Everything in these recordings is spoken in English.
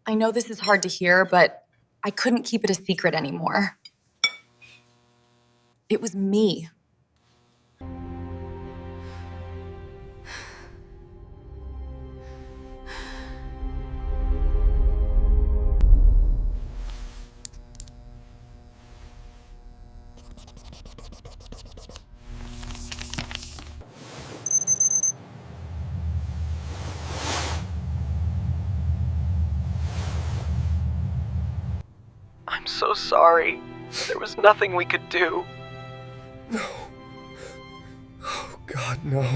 I know this is hard to hear, but I couldn't keep it a secret anymore. It was me. I'm so sorry. There was nothing we could do. No. Oh, God, no.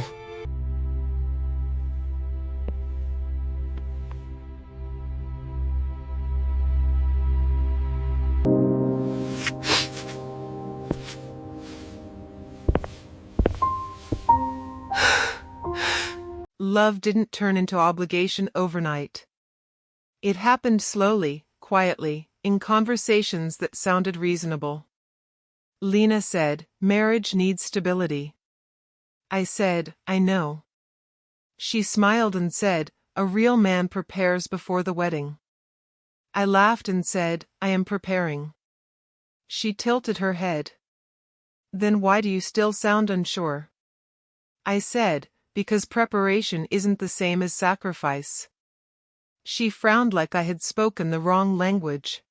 Love didn't turn into obligation overnight. It happened slowly, quietly, in conversations that sounded reasonable. Lena said, "Marriage needs stability." I said, "I know." She smiled and said, "A real man prepares before the wedding." I laughed and said, "I am preparing." She tilted her head. "Then why do you still sound unsure?" I said, "Because preparation isn't the same as sacrifice." She frowned like I had spoken the wrong language.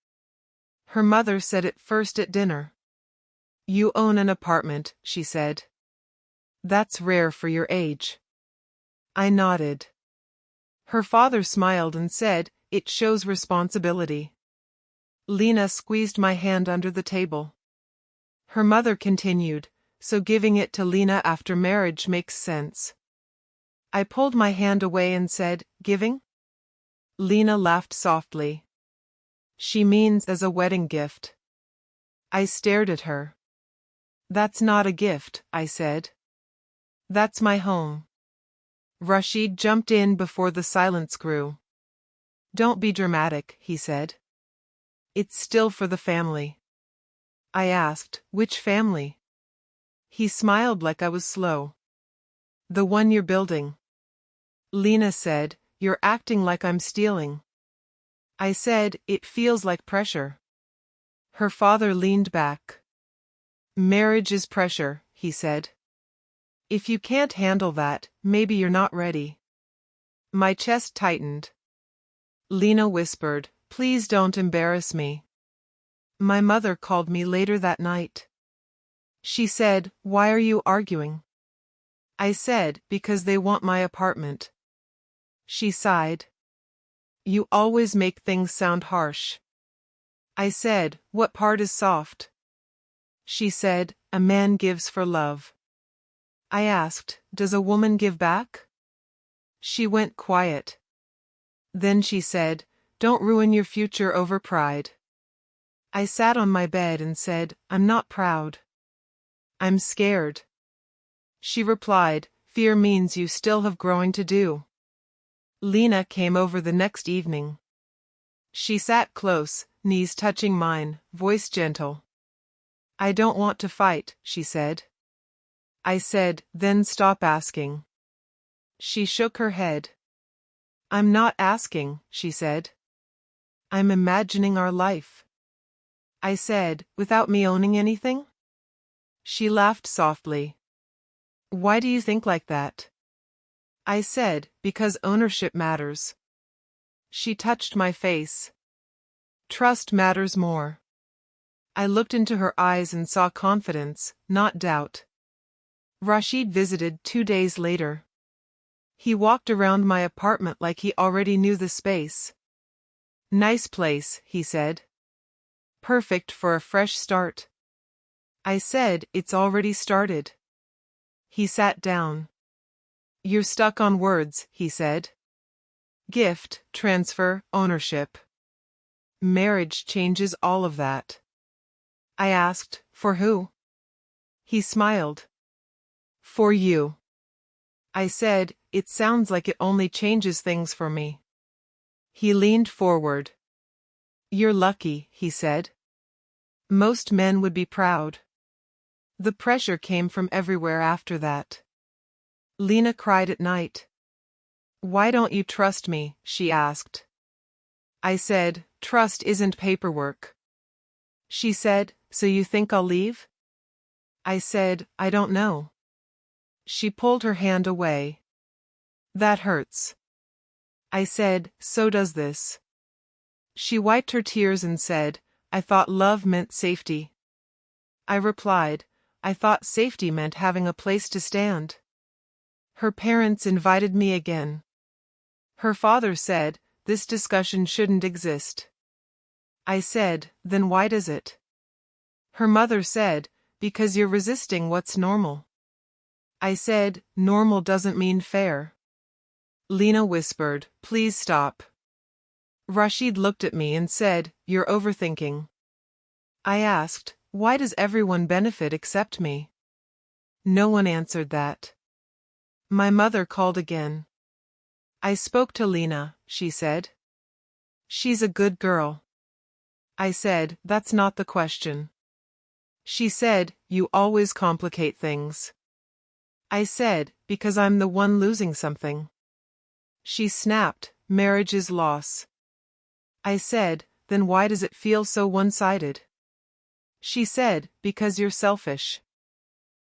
Her mother said it first at dinner. "You own an apartment," she said. "That's rare for your age." I nodded. Her father smiled and said, "It shows responsibility." Lena squeezed my hand under the table. Her mother continued, "So giving it to Lena after marriage makes sense." I pulled my hand away and said, "Giving?" Lena laughed softly. "She means as a wedding gift." I stared at her. "That's not a gift," I said. "That's my home." Rashid jumped in before the silence grew. "Don't be dramatic," he said. "It's still for the family." I asked, "Which family?" He smiled like I was slow. "The one you're building." Lena said, "You're acting like I'm stealing." I said, "It feels like pressure." Her father leaned back. "Marriage is pressure," he said. "If you can't handle that, maybe you're not ready." My chest tightened. Lena whispered, "Please don't embarrass me." My mother called me later that night. She said, "Why are you arguing?" I said, "Because they want my apartment." She sighed. "You always make things sound harsh." I said, "What part is soft?" She said, "A man gives for love." I asked, "Does a woman give back?" She went quiet. Then she said, "Don't ruin your future over pride." I sat on my bed and said, "I'm not proud. I'm scared." She replied, "Fear means you still have growing to do." Lena came over the next evening. She sat close, knees touching mine, voice gentle. "I don't want to fight," she said. I said, "Then stop asking." She shook her head. "I'm not asking," she said. "I'm imagining our life." I said, "Without me owning anything?" She laughed softly. "Why do you think like that?" I said, "Because ownership matters." She touched my face. "Trust matters more." I looked into her eyes and saw confidence, not doubt. Rashid visited 2 days later. He walked around my apartment like he already knew the space. "Nice place," he said. "Perfect for a fresh start." I said, "It's already started." He sat down. "You're stuck on words," he said. "Gift, transfer, ownership. Marriage changes all of that." I asked, "For who?" He smiled. "For you." I said, "It sounds like it only changes things for me." He leaned forward. "You're lucky," he said. "Most men would be proud." The pressure came from everywhere after that. Lena cried at night. "Why don't you trust me?" she asked. I said, "Trust isn't paperwork." She said, "So you think I'll leave?" I said, "I don't know." She pulled her hand away. "That hurts." I said, "So does this." She wiped her tears and said, "I thought love meant safety." I replied, "I thought safety meant having a place to stand." Her parents invited me again. Her father said, "This discussion shouldn't exist." I said, "Then why does it?" Her mother said, "Because you're resisting what's normal." I said, "Normal doesn't mean fair." Lena whispered, "Please stop." Rashid looked at me and said, "You're overthinking." I asked, "Why does everyone benefit except me?" No one answered that. My mother called again. "I spoke to Lena," she said. "She's a good girl." I said, "That's not the question." She said, "You always complicate things." I said, "Because I'm the one losing something." She snapped, "Marriage is loss." I said, "Then why does it feel so one-sided?" She said, "Because you're selfish."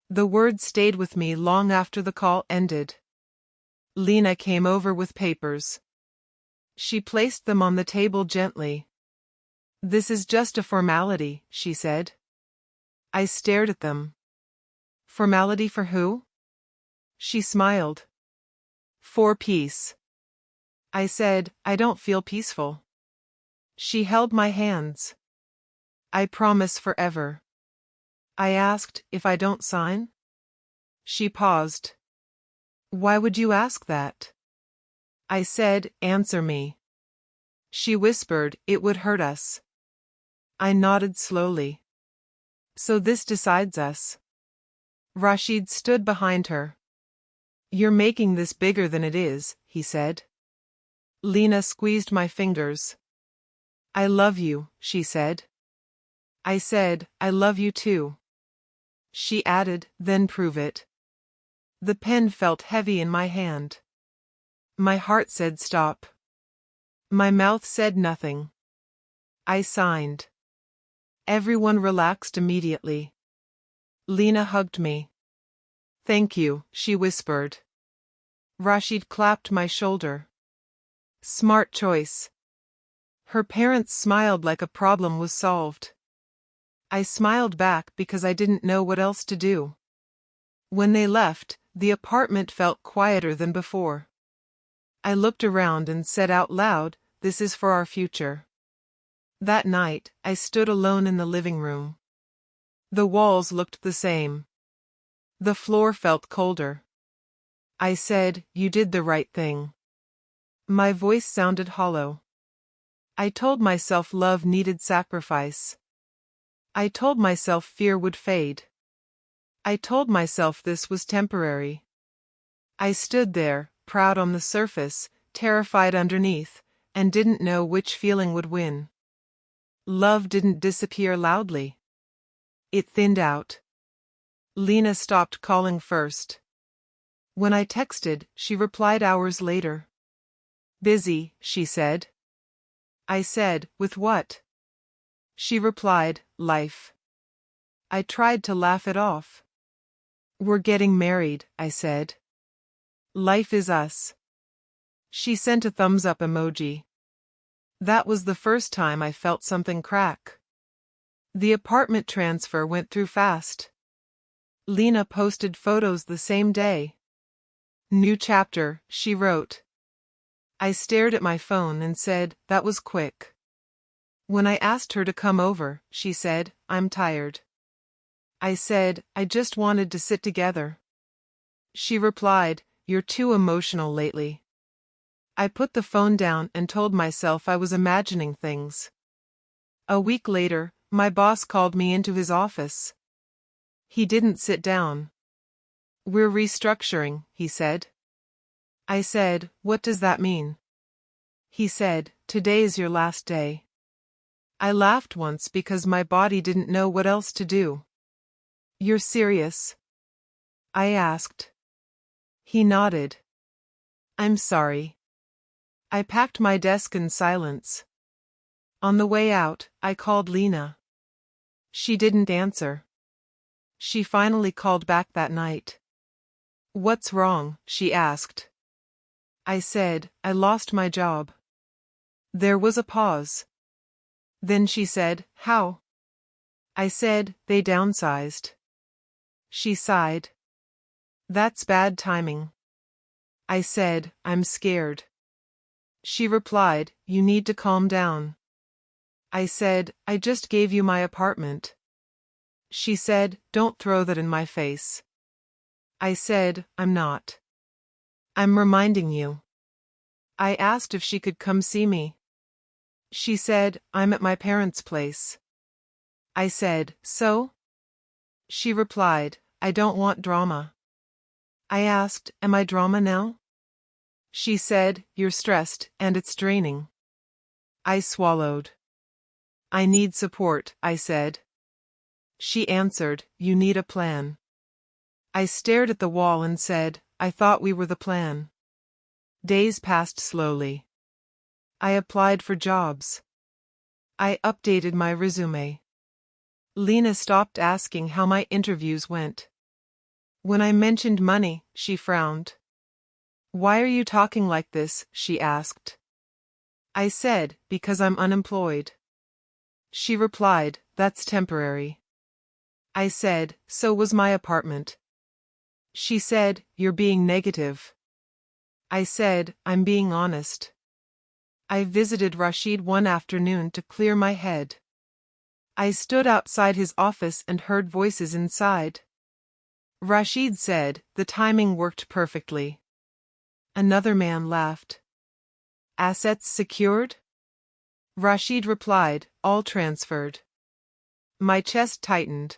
The words stayed with me long after the call ended. Lena came over with papers. She placed them on the table gently. "This is just a formality," she said. I stared at them. "Formality for who?" She smiled. "For peace." I said, "I don't feel peaceful." She held my hands. "I promise forever." I asked, "If I don't sign?" She paused. "Why would you ask that?" I said, "Answer me." She whispered, "It would hurt us." I nodded slowly. "So this decides us." Rashid stood behind her. "You're making this bigger than it is," he said. Lena squeezed my fingers. "I love you," she said. I said, "I love you too." She added, "Then prove it." The pen felt heavy in my hand. My heart said stop. My mouth said nothing. I signed. Everyone relaxed immediately. Lena hugged me. "Thank you," she whispered. Rashid clapped my shoulder. "Smart choice." Her parents smiled like a problem was solved. I smiled back because I didn't know what else to do. When they left, the apartment felt quieter than before. I looked around and said out loud, "This is for our future." That night, I stood alone in the living room. The walls looked the same. The floor felt colder. I said, "You did the right thing." My voice sounded hollow. I told myself love needed sacrifice. I told myself fear would fade. I told myself this was temporary. I stood there, proud on the surface, terrified underneath, and didn't know which feeling would win. Love didn't disappear loudly. It thinned out. Lena stopped calling first. When I texted, she replied hours later. "Busy," she said. I said, "With what?" She replied, "Life." I tried to laugh it off. "We're getting married," I said. "Life is us." She sent a thumbs up emoji. That was the first time I felt something crack. The apartment transfer went through fast. Lena posted photos the same day. "New chapter," she wrote. I stared at my phone and said, "That was quick." When I asked her to come over, she said, "I'm tired." I said, "I just wanted to sit together." She replied, "You're too emotional lately." I put the phone down and told myself I was imagining things. A week later, my boss called me into his office. He didn't sit down. "We're restructuring," he said. I said, "What does that mean?" He said, "Today is your last day." I laughed once because my body didn't know what else to do. You're serious? I asked. He nodded. I'm sorry. I packed my desk in silence. On the way out, I called Lena. She didn't answer. She finally called back that night. What's wrong? She asked. I said, I lost my job. There was a pause. Then she said, how? I said, they downsized. She sighed. That's bad timing. I said, I'm scared. She replied, you need to calm down. I said, I just gave you my apartment. She said, don't throw that in my face. I said, I'm not. I'm reminding you. I asked if she could come see me. She said, I'm at my parents' place. I said, so? She replied, I don't want drama. I asked, am I drama now? She said, you're stressed, and it's draining. I swallowed. I need support, I said. She answered, you need a plan. I stared at the wall and said, I thought we were the plan. Days passed slowly. I applied for jobs. I updated my resume. Lena stopped asking how my interviews went. When I mentioned money, she frowned. Why are you talking like this? She asked. I said, because I'm unemployed. She replied, that's temporary. I said, so was my apartment. She said, you're being negative. I said, I'm being honest. I visited Rashid one afternoon to clear my head. I stood outside his office and heard voices inside. Rashid said, the timing worked perfectly. Another man laughed. Assets secured? Rashid replied, all transferred. My chest tightened.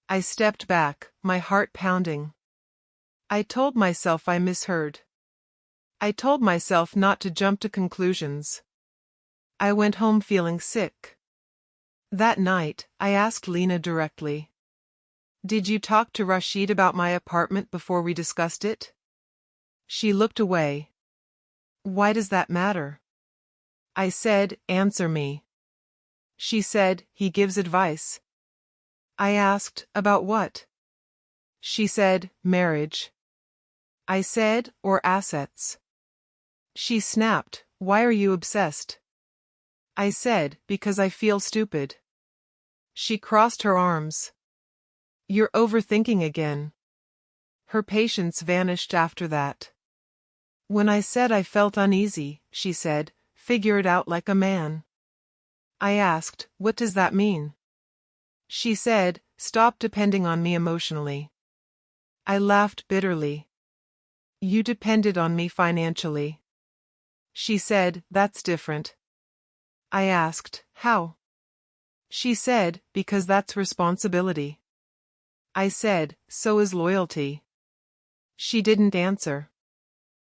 I stepped back, my heart pounding. I told myself I misheard. I told myself not to jump to conclusions. I went home feeling sick. That night, I asked Lena directly. Did you talk to Rashid about my apartment before we discussed it? She looked away. Why does that matter? I said, answer me. She said, he gives advice. I asked, about what? She said, marriage. I said, or assets. She snapped, why are you obsessed? I said, because I feel stupid. She crossed her arms. You're overthinking again. Her patience vanished after that. When I said I felt uneasy, she said, figure it out like a man. I asked, what does that mean? She said, stop depending on me emotionally. I laughed bitterly. You depended on me financially. She said, that's different. I asked, how? She said, because that's responsibility. I said, so is loyalty. She didn't answer.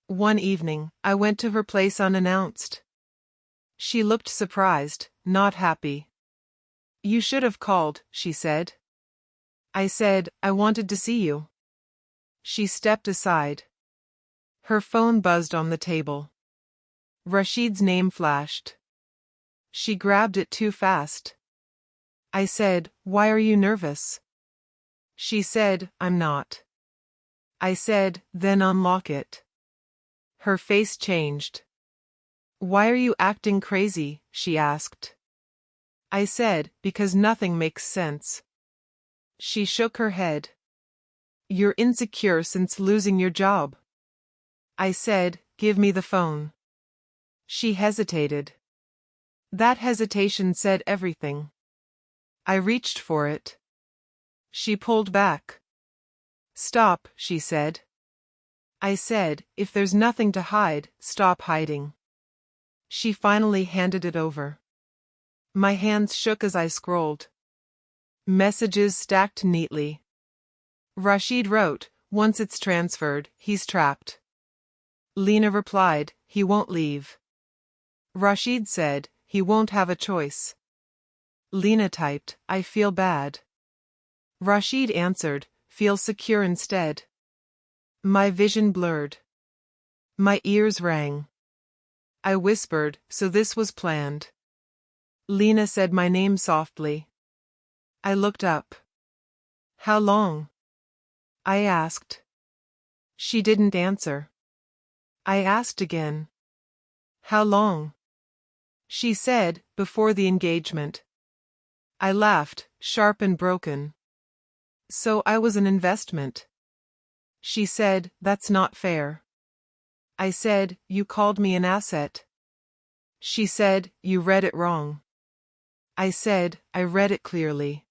One evening, I went to her place unannounced. She looked surprised, not happy. You should have called, she said. I said, I wanted to see you. She stepped aside. Her phone buzzed on the table. Rashid's name flashed. She grabbed it too fast. I said, why are you nervous? She said, I'm not. I said, then unlock it. Her face changed. Why are you acting crazy? She asked. I said, because nothing makes sense. She shook her head. You're insecure since losing your job. I said, give me the phone. She hesitated. That hesitation said everything. I reached for it. She pulled back. Stop, she said. I said, if there's nothing to hide, stop hiding. She finally handed it over. My hands shook as I scrolled. Messages stacked neatly. Rashid wrote, once it's transferred, he's trapped. Lena replied, he won't leave. Rashid said, he won't have a choice. Lena typed, I feel bad. Rashid answered, feel secure instead. My vision blurred. My ears rang. I whispered, so this was planned. Lena said my name softly. I looked up. How long? I asked. She didn't answer. I asked again. How long? She said, before the engagement. I laughed, sharp and broken. So I was an investment. She said, that's not fair. I said, you called me an asset. She said, you read it wrong. I said, I read it clearly.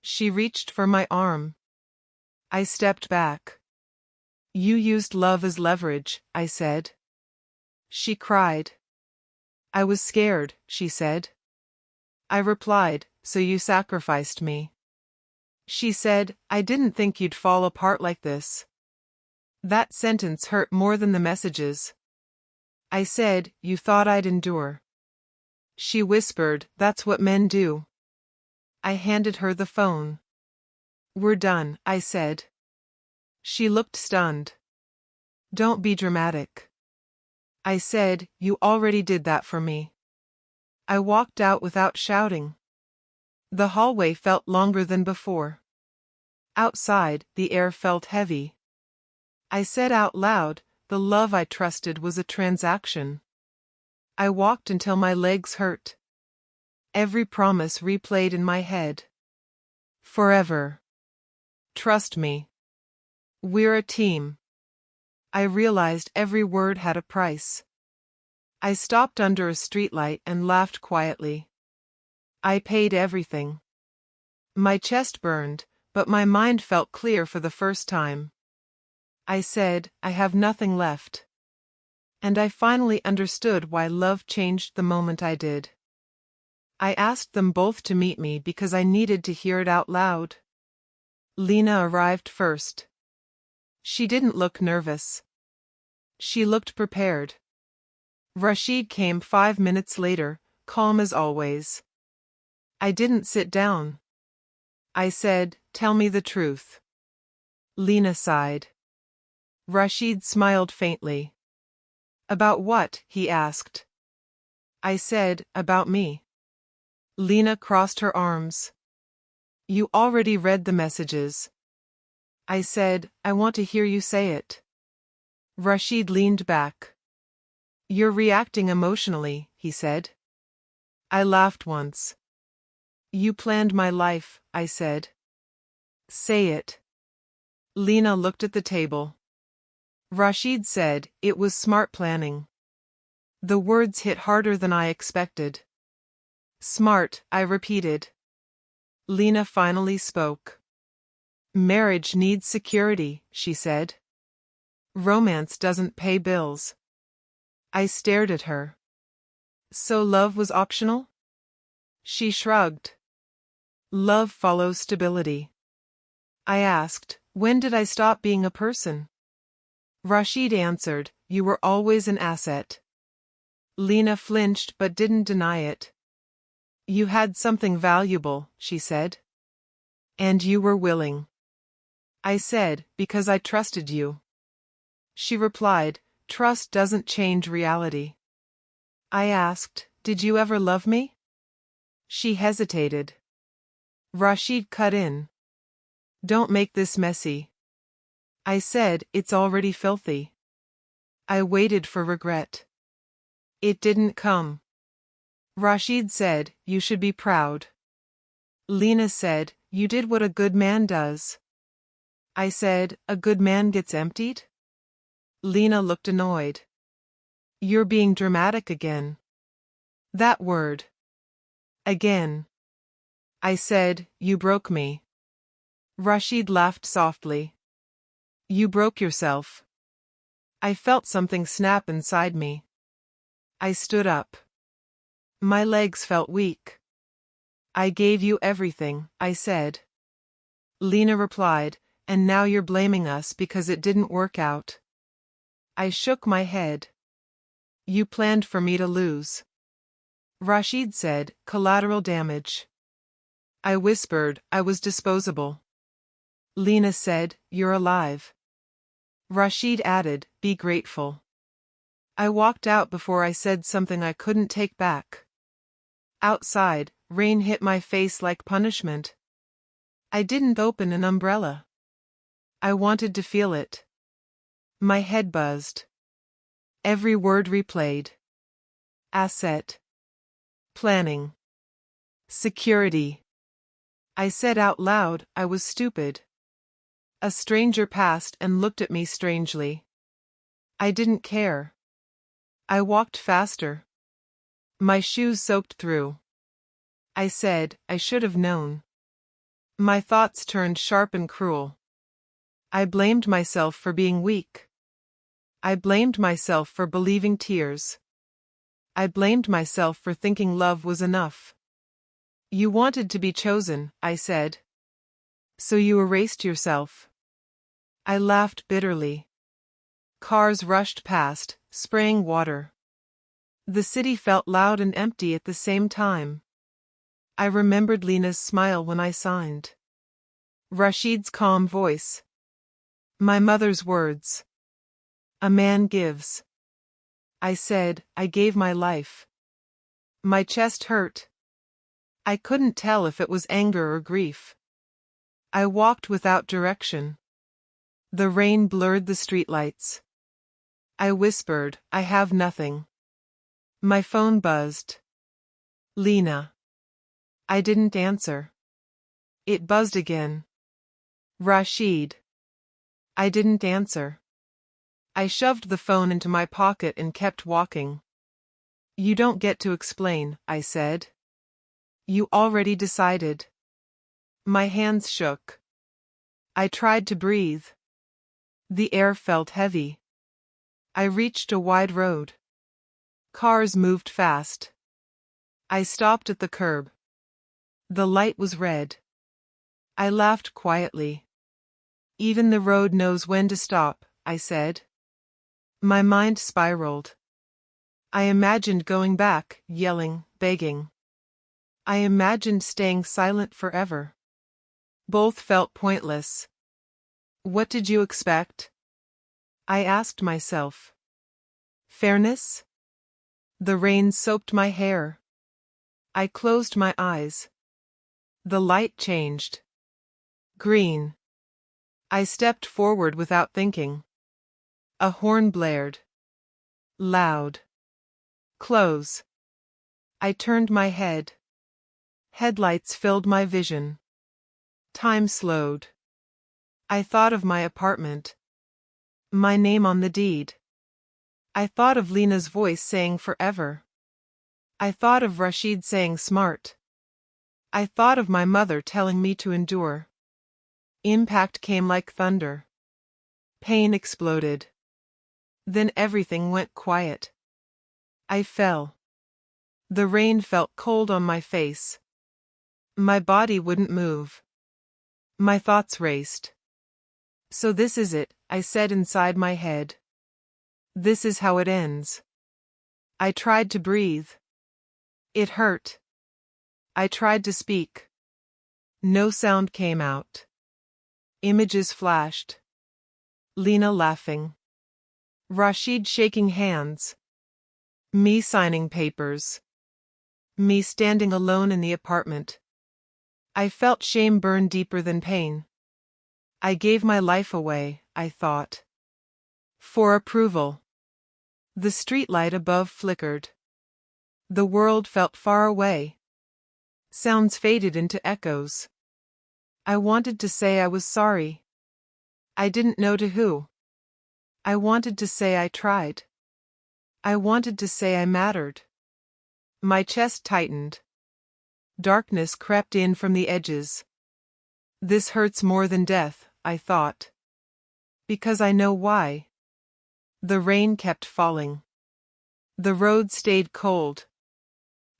She reached for my arm. I stepped back. You used love as leverage, I said. She cried. I was scared, she said. I replied, so you sacrificed me. She said, I didn't think you'd fall apart like this. That sentence hurt more than the messages. I said, you thought I'd endure. She whispered, that's what men do. I handed her the phone. We're done, I said. She looked stunned. Don't be dramatic. I said, you already did that for me. I walked out without shouting. The hallway felt longer than before. Outside, the air felt heavy. I said out loud, the love I trusted was a transaction. I walked until my legs hurt. Every promise replayed in my head. Forever. Trust me. We're a team. I realized every word had a price. I stopped under a streetlight and laughed quietly. I paid everything. My chest burned, but my mind felt clear for the first time. I said, I have nothing left. And I finally understood why love changed the moment I did. I asked them both to meet me because I needed to hear it out loud. Lena arrived first. She didn't look nervous. She looked prepared. Rashid came 5 minutes later, calm as always. I didn't sit down. I said, tell me the truth. Lena sighed. Rashid smiled faintly. About what? He asked. I said, about me. Lena crossed her arms. You already read the messages. I said, I want to hear you say it. Rashid leaned back. You're reacting emotionally, he said. I laughed once. You planned my life, I said. Say it. Lena looked at the table. Rashid said, it was smart planning. The words hit harder than I expected. Smart, I repeated. Lena finally spoke. Marriage needs security, she said. Romance doesn't pay bills. I stared at her. So love was optional? She shrugged. Love follows stability. I asked, when did I stop being a person? Rashid answered, you were always an asset. Lena flinched but didn't deny it. You had something valuable, she said. And you were willing. I said, because I trusted you. She replied, trust doesn't change reality. I asked, did you ever love me? She hesitated. Rashid cut in. Don't make this messy. I said, it's already filthy. I waited for regret. It didn't come. Rashid said, you should be proud. Lena said, you did what a good man does. I said, a good man gets emptied? Lena looked annoyed. You're being dramatic again. That word. Again. I said, you broke me. Rashid laughed softly. You broke yourself. I felt something snap inside me. I stood up. My legs felt weak. I gave you everything, I said. Lena replied, and now you're blaming us because it didn't work out. I shook my head. You planned for me to lose. Rashid said, collateral damage. I whispered I was disposable. Lena said, "You're alive." Rashid added, "Be grateful." I walked out before I said something I couldn't take back. Outside, rain hit my face like punishment. I didn't open an umbrella. I wanted to feel it. My head buzzed. Every word replayed. Asset. Planning. Security. I said out loud I was stupid. A stranger passed and looked at me strangely. I didn't care. I walked faster. My shoes soaked through. I said, I should have known. My thoughts turned sharp and cruel. I blamed myself for being weak. I blamed myself for believing tears. I blamed myself for thinking love was enough. You wanted to be chosen, I said. So you erased yourself. I laughed bitterly. Cars rushed past, spraying water. The city felt loud and empty at the same time. I remembered Lena's smile when I signed. Rashid's calm voice. My mother's words. A man gives. I said, I gave my life. My chest hurt. I couldn't tell if it was anger or grief. I walked without direction. The rain blurred the streetlights. I whispered, I have nothing. My phone buzzed. Lena. I didn't answer. It buzzed again. Rashid. I didn't answer. I shoved the phone into my pocket and kept walking. You don't get to explain, I said. You already decided. My hands shook. I tried to breathe. The air felt heavy. I reached a wide road. Cars moved fast. I stopped at the curb. The light was red. I laughed quietly. Even the road knows when to stop, I said. My mind spiraled. I imagined going back, yelling, begging. I imagined staying silent forever. Both felt pointless. What did you expect? I asked myself. Fairness? The rain soaked my hair. I closed my eyes. The light changed. Green. I stepped forward without thinking. A horn blared. Loud. Close. I turned my head. Headlights filled my vision. Time slowed. I thought of my apartment. My name on the deed. I thought of Lena's voice saying forever. I thought of Rashid saying smart. I thought of my mother telling me to endure. Impact came like thunder. Pain exploded. Then everything went quiet. I fell. The rain felt cold on my face. My body wouldn't move. My thoughts raced. So this is it, I said inside my head. This is how it ends. I tried to breathe. It hurt. I tried to speak. No sound came out. Images flashed. Lena laughing. Rashid shaking hands. Me signing papers. Me standing alone in the apartment. I felt shame burn deeper than pain. I gave my life away, I thought. For approval. The streetlight above flickered. The world felt far away. Sounds faded into echoes. I wanted to say I was sorry. I didn't know to who. I wanted to say I tried. I wanted to say I mattered. My chest tightened. Darkness crept in from the edges. This hurts more than death, I thought. Because I know why. The rain kept falling. The road stayed cold.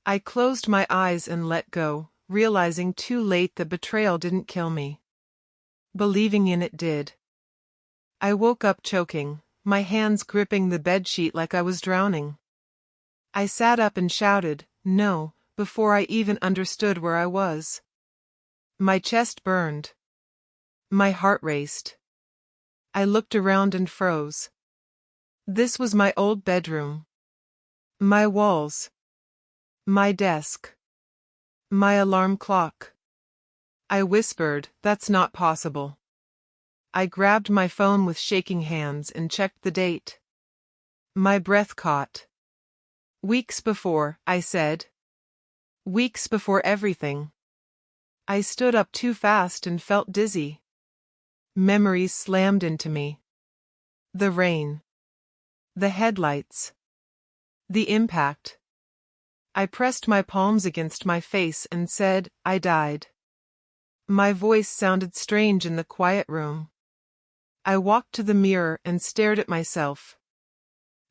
I closed my eyes and let go, realizing too late that betrayal didn't kill me. Believing in it did. I woke up choking, my hands gripping the bedsheet like I was drowning. I sat up and shouted, "No," before I even understood where I was. My chest burned. My heart raced. I looked around and froze. This was my old bedroom. My walls. My desk. My alarm clock. I whispered, "That's not possible." I grabbed my phone with shaking hands and checked the date. My breath caught. Weeks before, I said. Weeks before everything. I stood up too fast and felt dizzy. Memories slammed into me. The rain. The headlights. The impact. I pressed my palms against my face and said, "I died." My voice sounded strange in the quiet room. I walked to the mirror and stared at myself.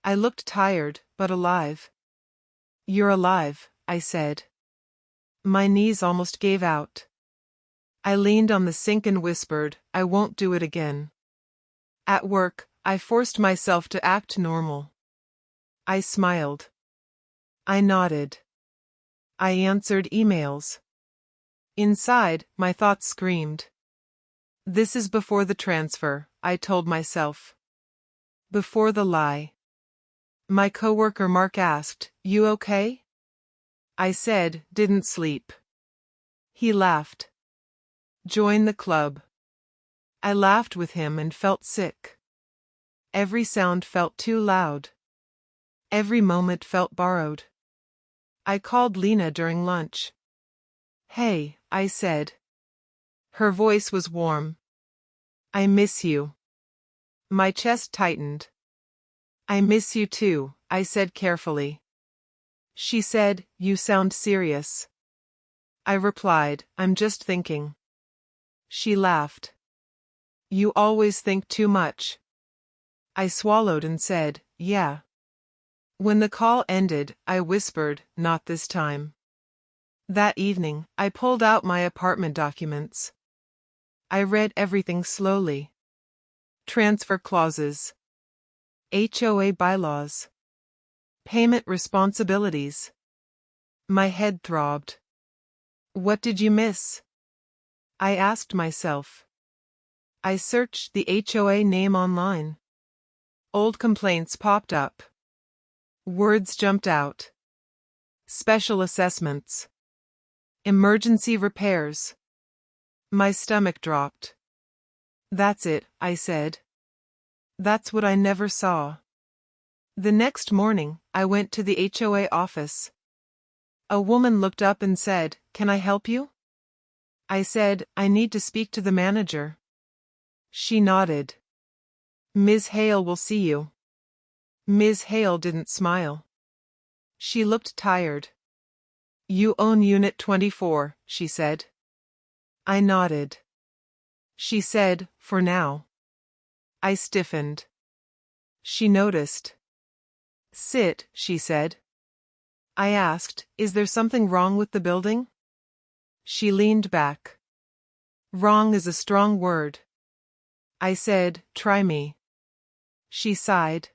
I looked tired, but alive. "You're alive," I said. My knees almost gave out. I leaned on the sink and whispered, "I won't do it again." At work, I forced myself to act normal. I smiled. I nodded. I answered emails. Inside, my thoughts screamed. This is before the transfer, I told myself. Before the lie. My coworker Mark asked, "You okay?" I said, "Didn't sleep." He laughed. "Join the club." I laughed with him and felt sick. Every sound felt too loud. Every moment felt borrowed. I called Lena during lunch. "Hey," I said. Her voice was warm. "I miss you." My chest tightened. "I miss you too," I said carefully. She said, "You sound serious." I replied, "I'm just thinking." She laughed. "You always think too much." I swallowed and said, "Yeah." When the call ended, I whispered, "Not this time." That evening, I pulled out my apartment documents. I read everything slowly. Transfer clauses. HOA bylaws. Payment responsibilities. My head throbbed. What did you miss? I asked myself. I searched the HOA name online. Old complaints popped up. Words jumped out. Special assessments. Emergency repairs. My stomach dropped. That's it, I said. That's what I never saw. The next morning, I went to the HOA office. A woman looked up and said, "Can I help you?" I said, "I need to speak to the manager." She nodded. "Ms. Hale will see you." Ms. Hale didn't smile. She looked tired. "You own Unit 24, she said. I nodded. She said, "For now." I stiffened. She noticed. "Sit," she said. I asked, "Is there something wrong with the building?" She leaned back. "Wrong is a strong word." I said, "Try me." She sighed.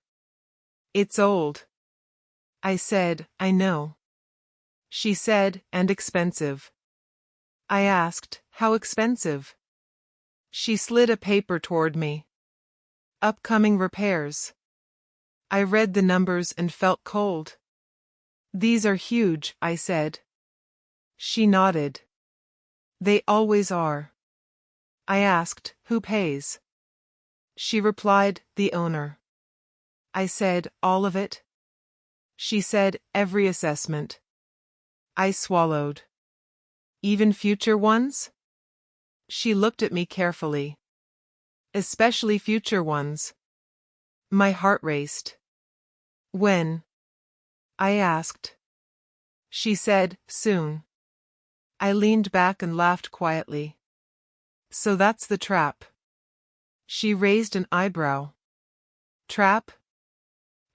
"It's old." I said, "I know." She said, "And expensive." I asked, "How expensive?" She slid a paper toward me. Upcoming repairs. I read the numbers and felt cold. "These are huge," I said. She nodded. "They always are." I asked, "Who pays?" She replied, "The owner." I said, "All of it?" She said, "Every assessment." I swallowed. "Even future ones?" She looked at me carefully. "Especially future ones." My heart raced. "When?" I asked. She said, "Soon." I leaned back and laughed quietly. "So that's the trap." She raised an eyebrow. "Trap?"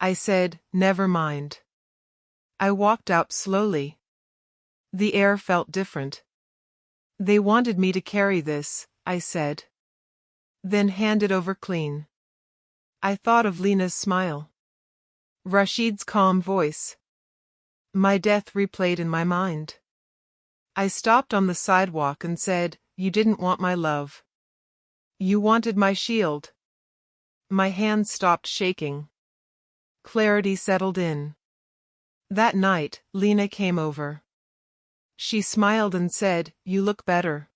I said, "Never mind." I walked out slowly. The air felt different. "They wanted me to carry this," I said. "Then hand it over clean." I thought of Lena's smile. Rashid's calm voice. My death replayed in my mind. I stopped on the sidewalk and said, you didn't want my love. You wanted my shield. My hands stopped shaking. Clarity settled in. That night, Lena came over. She smiled and said, "You look better."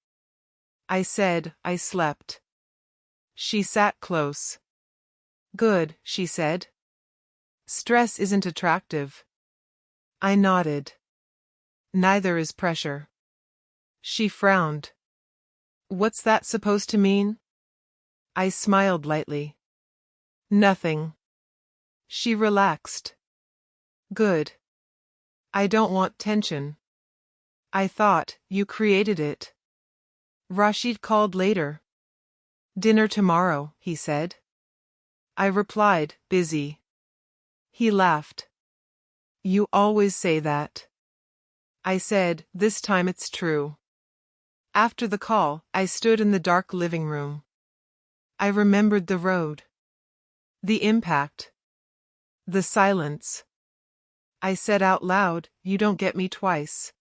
I said, "I slept." She sat close. "Good," she said. "Stress isn't attractive." I nodded. "Neither is pressure." She frowned. "What's that supposed to mean?" I smiled lightly. "Nothing." She relaxed. "Good. I don't want tension." I thought, you created it. Rashid called later. "Dinner tomorrow," he said. I replied, "Busy." He laughed. "You always say that." I said, "This time it's true." After the call, I stood in the dark living room. I remembered the road. The impact. The silence. I said out loud, "You don't get me twice."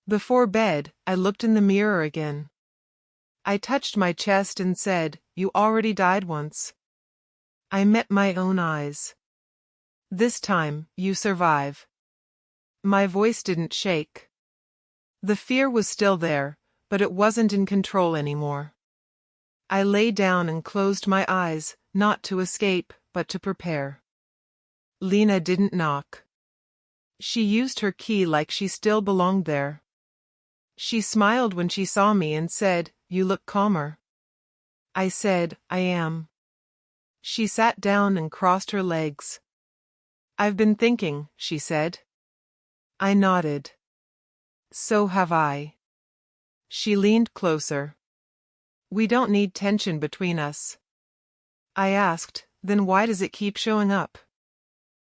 Before bed, I looked in the mirror again. I touched my chest and said, "You already died once." I met my own eyes. "This time, you survive." My voice didn't shake. The fear was still there, but it wasn't in control anymore. I lay down and closed my eyes, not to escape, but to prepare. Lena didn't knock. She used her key like she still belonged there. She smiled when she saw me and said, "You look calmer." I said, "I am." She sat down and crossed her legs. "I've been thinking," she said. I nodded. "So have I." She leaned closer. "We don't need tension between us." I asked, "Then why does it keep showing up?"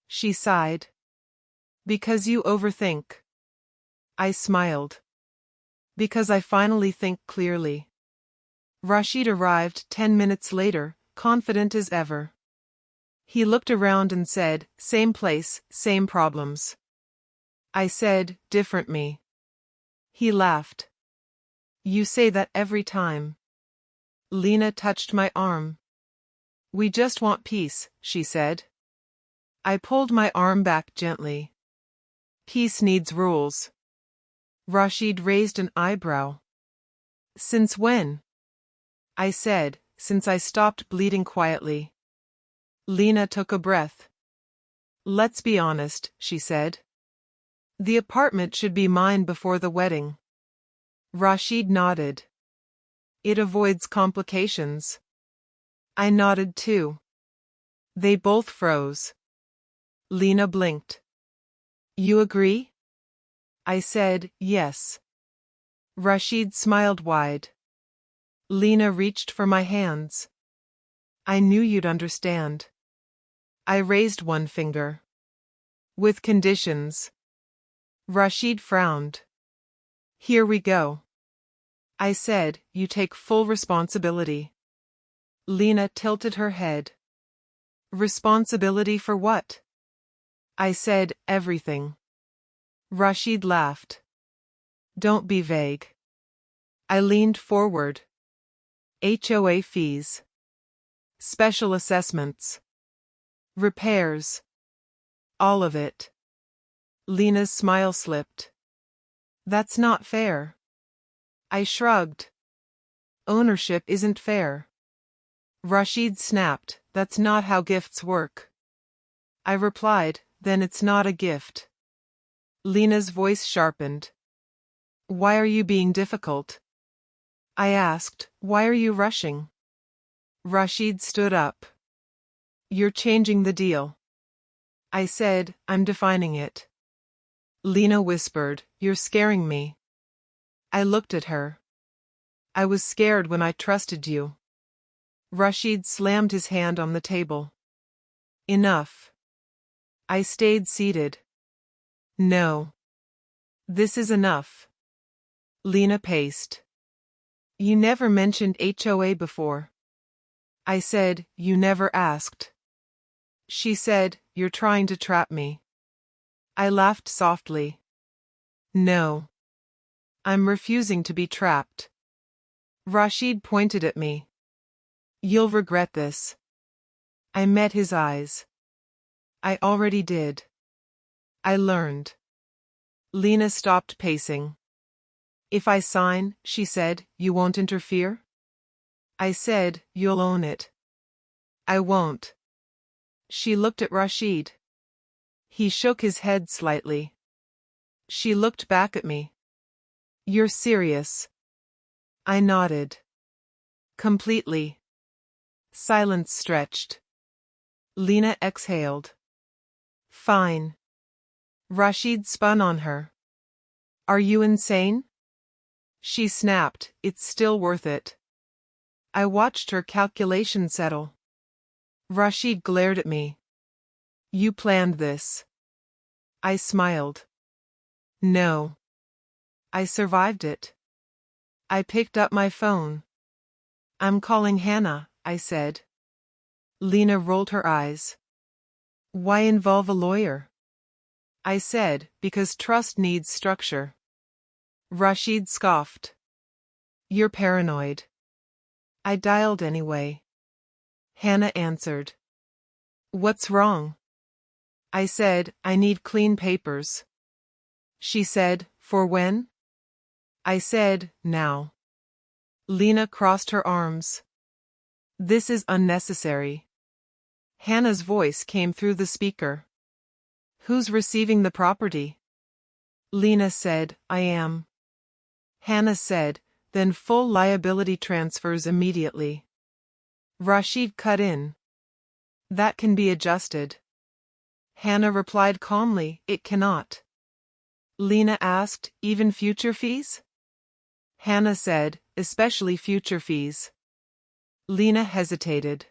She sighed. "Because you overthink." I smiled. "Because I finally think clearly." Rashid arrived 10 minutes later, confident as ever. He looked around and said, "Same place, same problems." I said, "Different me." He laughed. "You say that every time." Lena touched my arm. "We just want peace," she said. I pulled my arm back gently. "Peace needs rules." Rashid raised an eyebrow. "Since when?" I said, "Since I stopped bleeding quietly." Lena took a breath. "Let's be honest," she said. "The apartment should be mine before the wedding." Rashid nodded. "It avoids complications." I nodded too. They both froze. Lena blinked. "You agree?" I said, "Yes." Rashid smiled wide. Lena reached for my hands. "I knew you'd understand." I raised one finger. "With conditions." Rashid frowned. "Here we go." I said, "You take full responsibility." Lena tilted her head. "Responsibility for what?" I said, "Everything." Rashid laughed. "Don't be vague." I leaned forward. HOA fees. Special assessments. Repairs. All of it. Lena's smile slipped. "That's not fair." I shrugged. "Ownership isn't fair." Rashid snapped, "That's not how gifts work." I replied, "Then it's not a gift." Lena's voice sharpened. "Why are you being difficult?" I asked, "Why are you rushing?" Rashid stood up. "You're changing the deal." I said, "I'm defining it." Lena whispered, "You're scaring me." I looked at her. "I was scared when I trusted you." Rashid slammed his hand on the table. "Enough." I stayed seated. "No. This is enough." Lena paced. "You never mentioned HOA before." I said, "You never asked." She said, "You're trying to trap me." I laughed softly. "No. I'm refusing to be trapped." Rashid pointed at me. You'll regret this. I met his eyes. I already did. I learned. Lena stopped pacing. If I sign, she said, you won't interfere? I said, you'll own it. I won't. She looked at Rashid. He shook his head slightly. She looked back at me. You're serious? I nodded. Completely. Silence stretched. Lena exhaled. Fine. Rashid spun on her. Are you insane? She snapped, it's still worth it. I watched her calculation settle. Rashid glared at me. You planned this. I smiled. No. I survived it. I picked up my phone. I'm calling Hannah, I said. Lena rolled her eyes. Why involve a lawyer? I said, because trust needs structure. Rashid scoffed. You're paranoid. I dialed anyway. Hannah answered. What's wrong? I said, I need clean papers. She said, for when? I said, now. Lena crossed her arms. This is unnecessary. Hannah's voice came through the speaker. Who's receiving the property? Lena said, I am. Hannah said, then full liability transfers immediately. Rashid cut in. That can be adjusted. Hannah replied calmly, it cannot. Lena asked, even future fees? Hannah said, especially future fees. Lena hesitated.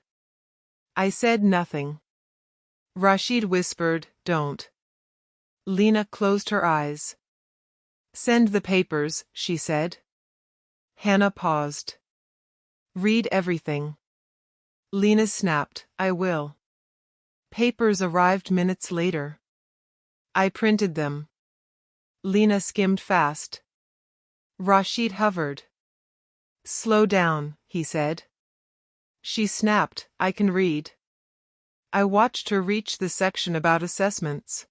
I said nothing. Rashid whispered, don't. Lena closed her eyes. Send the papers, she said. Hannah paused. Read everything. Lena snapped, I will. Papers arrived minutes later. I printed them. Lena skimmed fast. Rashid hovered. Slow down, he said. She snapped, I can read. I watched her reach the section about assessments.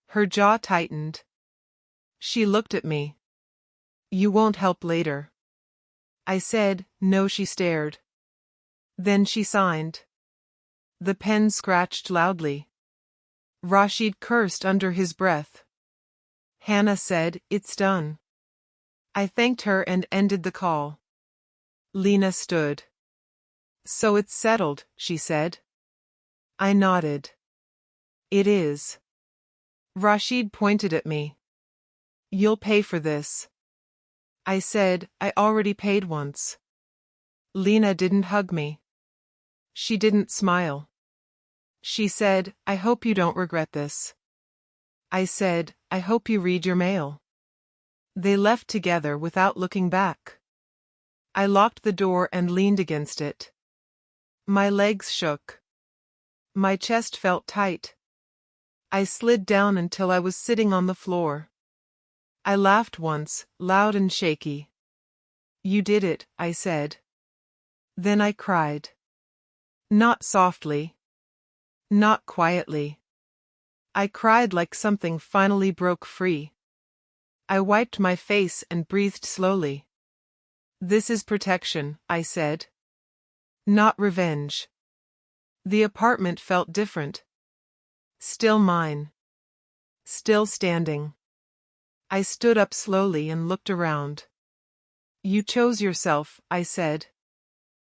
Her jaw tightened. She looked at me. You won't help later. I said, no. She stared. Then she signed. The pen scratched loudly. Rashid cursed under his breath. Hannah said, it's done. I thanked her and ended the call. Lena stood. So it's settled, she said. I nodded. It is. Rashid pointed at me. You'll pay for this. I said, I already paid once. Lena didn't hug me. She didn't smile. She said, I hope you don't regret this. I said, I hope you read your mail. They left together without looking back. I locked the door and leaned against it. My legs shook. My chest felt tight. I slid down until I was sitting on the floor. I laughed once, loud and shaky. You did it, I said. Then I cried. Not softly. Not quietly. I cried like something finally broke free. I wiped my face and breathed slowly. This is protection, I said. Not revenge. The apartment felt different. Still mine. Still standing. I stood up slowly and looked around. You chose yourself, I said.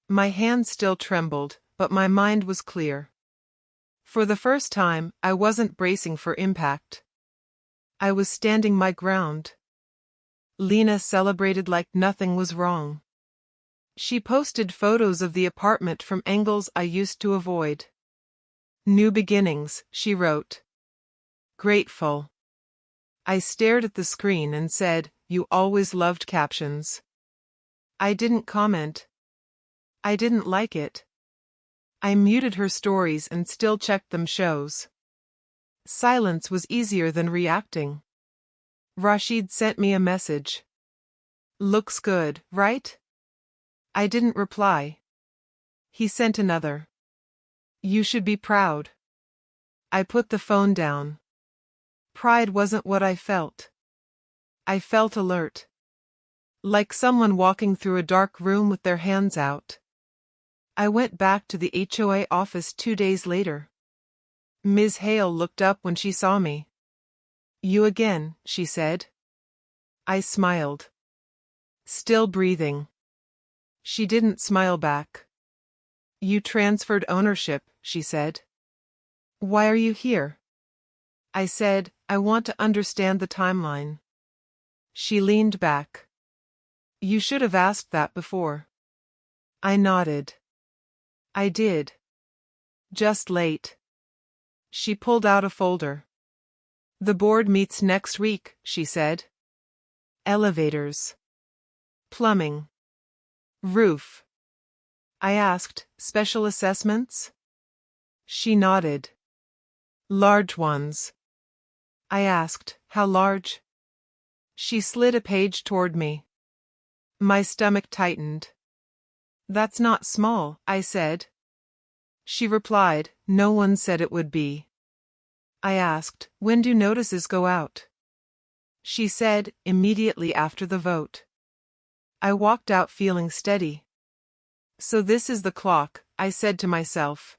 My hand still trembled, but my mind was clear. For the first time, I wasn't bracing for impact. I was standing my ground. Lena celebrated like nothing was wrong. She posted photos of the apartment from angles I used to avoid. New beginnings, she wrote. Grateful. I stared at the screen and said, you always loved captions. I didn't comment. I didn't like it. I muted her stories and still checked them shows. Silence was easier than reacting. Rashid sent me a message. Looks good, right? I didn't reply. He sent another. You should be proud. I put the phone down. Pride wasn't what I felt. I felt alert. Like someone walking through a dark room with their hands out. I went back to the HOA office 2 days later. Ms. Hale looked up when she saw me. You again, she said. I smiled. Still breathing. She didn't smile back. You transferred ownership, she said. Why are you here? I said, I want to understand the timeline. She leaned back. You should have asked that before. I nodded. I did. Just late. She pulled out a folder. The board meets next week, she said. Elevators. Plumbing. Roof. I asked, special assessments? She nodded. Large ones. I asked, how large? She slid a page toward me. My stomach tightened. That's not small, I said. She replied, no one said it would be. I asked, when do notices go out? She said, immediately after the vote. I walked out feeling steady. So this is the clock, I said to myself.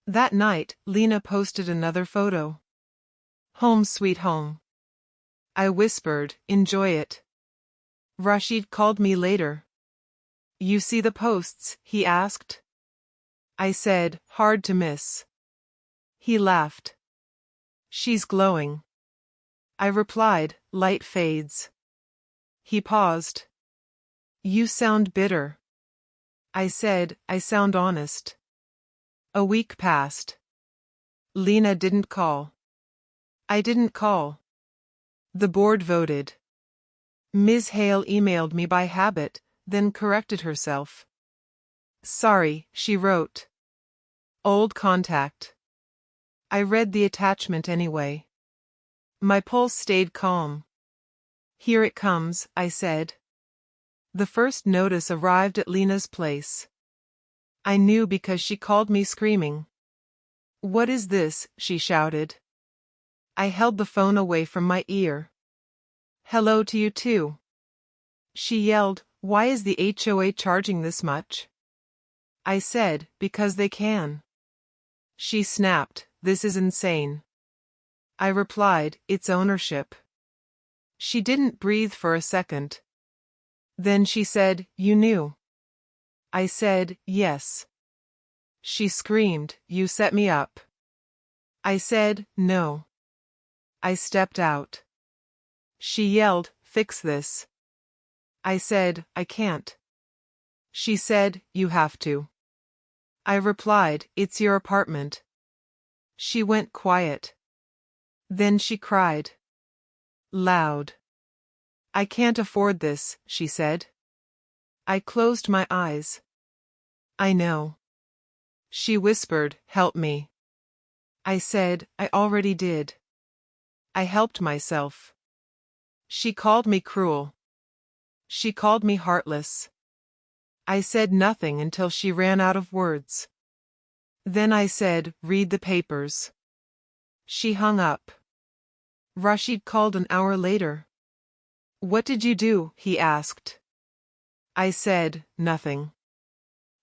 That night, Lena posted another photo. Home sweet home. I whispered, enjoy it. Rashid called me later. You see the posts, he asked. I said, hard to miss. He laughed. She's glowing. I replied, light fades. He paused. You sound bitter. I said, I sound honest. A week passed. Lena didn't call. I didn't call. The board voted. Ms. Hale emailed me by habit, then corrected herself. Sorry, she wrote. Old contact. I read the attachment anyway. My pulse stayed calm. Here it comes, I said. The first notice arrived at Lena's place. I knew because she called me screaming. What is this? She shouted. I held the phone away from my ear. Hello to you too. She yelled, why is the HOA charging this much? I said, because they can. She snapped, this is insane. I replied, it's ownership. She didn't breathe for a second. Then she said, you knew. I said, yes. She screamed, you set me up. I said, no. I stepped out. She yelled, fix this. I said, I can't. She said, you have to. I replied, it's your apartment. She went quiet. Then she cried. Loud. I can't afford this, she said. I closed my eyes. I know. She whispered, help me. I said, I already did. I helped myself. She called me cruel. She called me heartless. I said nothing until she ran out of words. Then I said, read the papers. She hung up. Rashid called an hour later. What did you do? He asked. I said, nothing.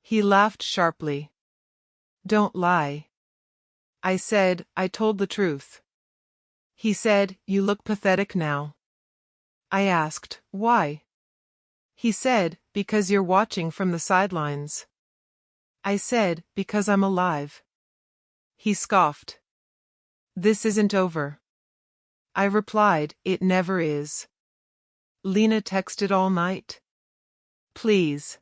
He laughed sharply. Don't lie. I said, I told the truth. He said, you look pathetic now. I asked, why? He said, because you're watching from the sidelines. I said, because I'm alive. He scoffed. This isn't over. I replied, it never is. Lena texted all night. Please.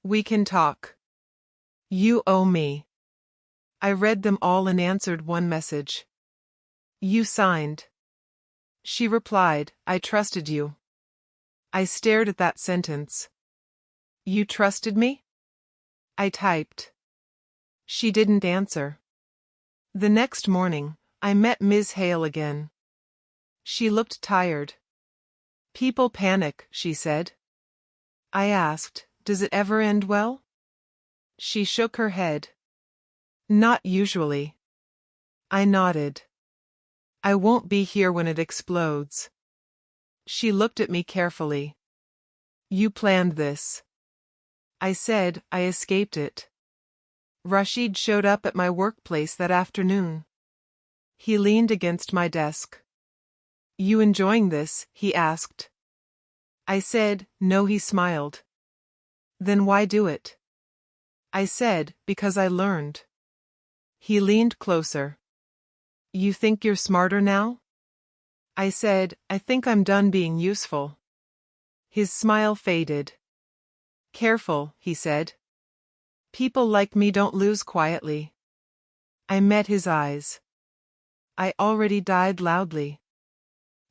We can talk. You owe me. I read them all and answered one message. You signed. She replied, I trusted you. I stared at that sentence. You trusted me? I typed. She didn't answer. The next morning, I met Ms. Hale again. She looked tired. People panic, she said. I asked, does it ever end well? She shook her head. Not usually. I nodded. I won't be here when it explodes. She looked at me carefully. You planned this. I said, I escaped it. Rashid showed up at my workplace that afternoon. He leaned against my desk. You enjoying this? He asked. I said, no. He smiled. Then why do it? I said, because I learned. He leaned closer. You think you're smarter now? I said, I think I'm done being useful. His smile faded. Careful, he said. People like me don't lose quietly. I met his eyes. I already died loudly.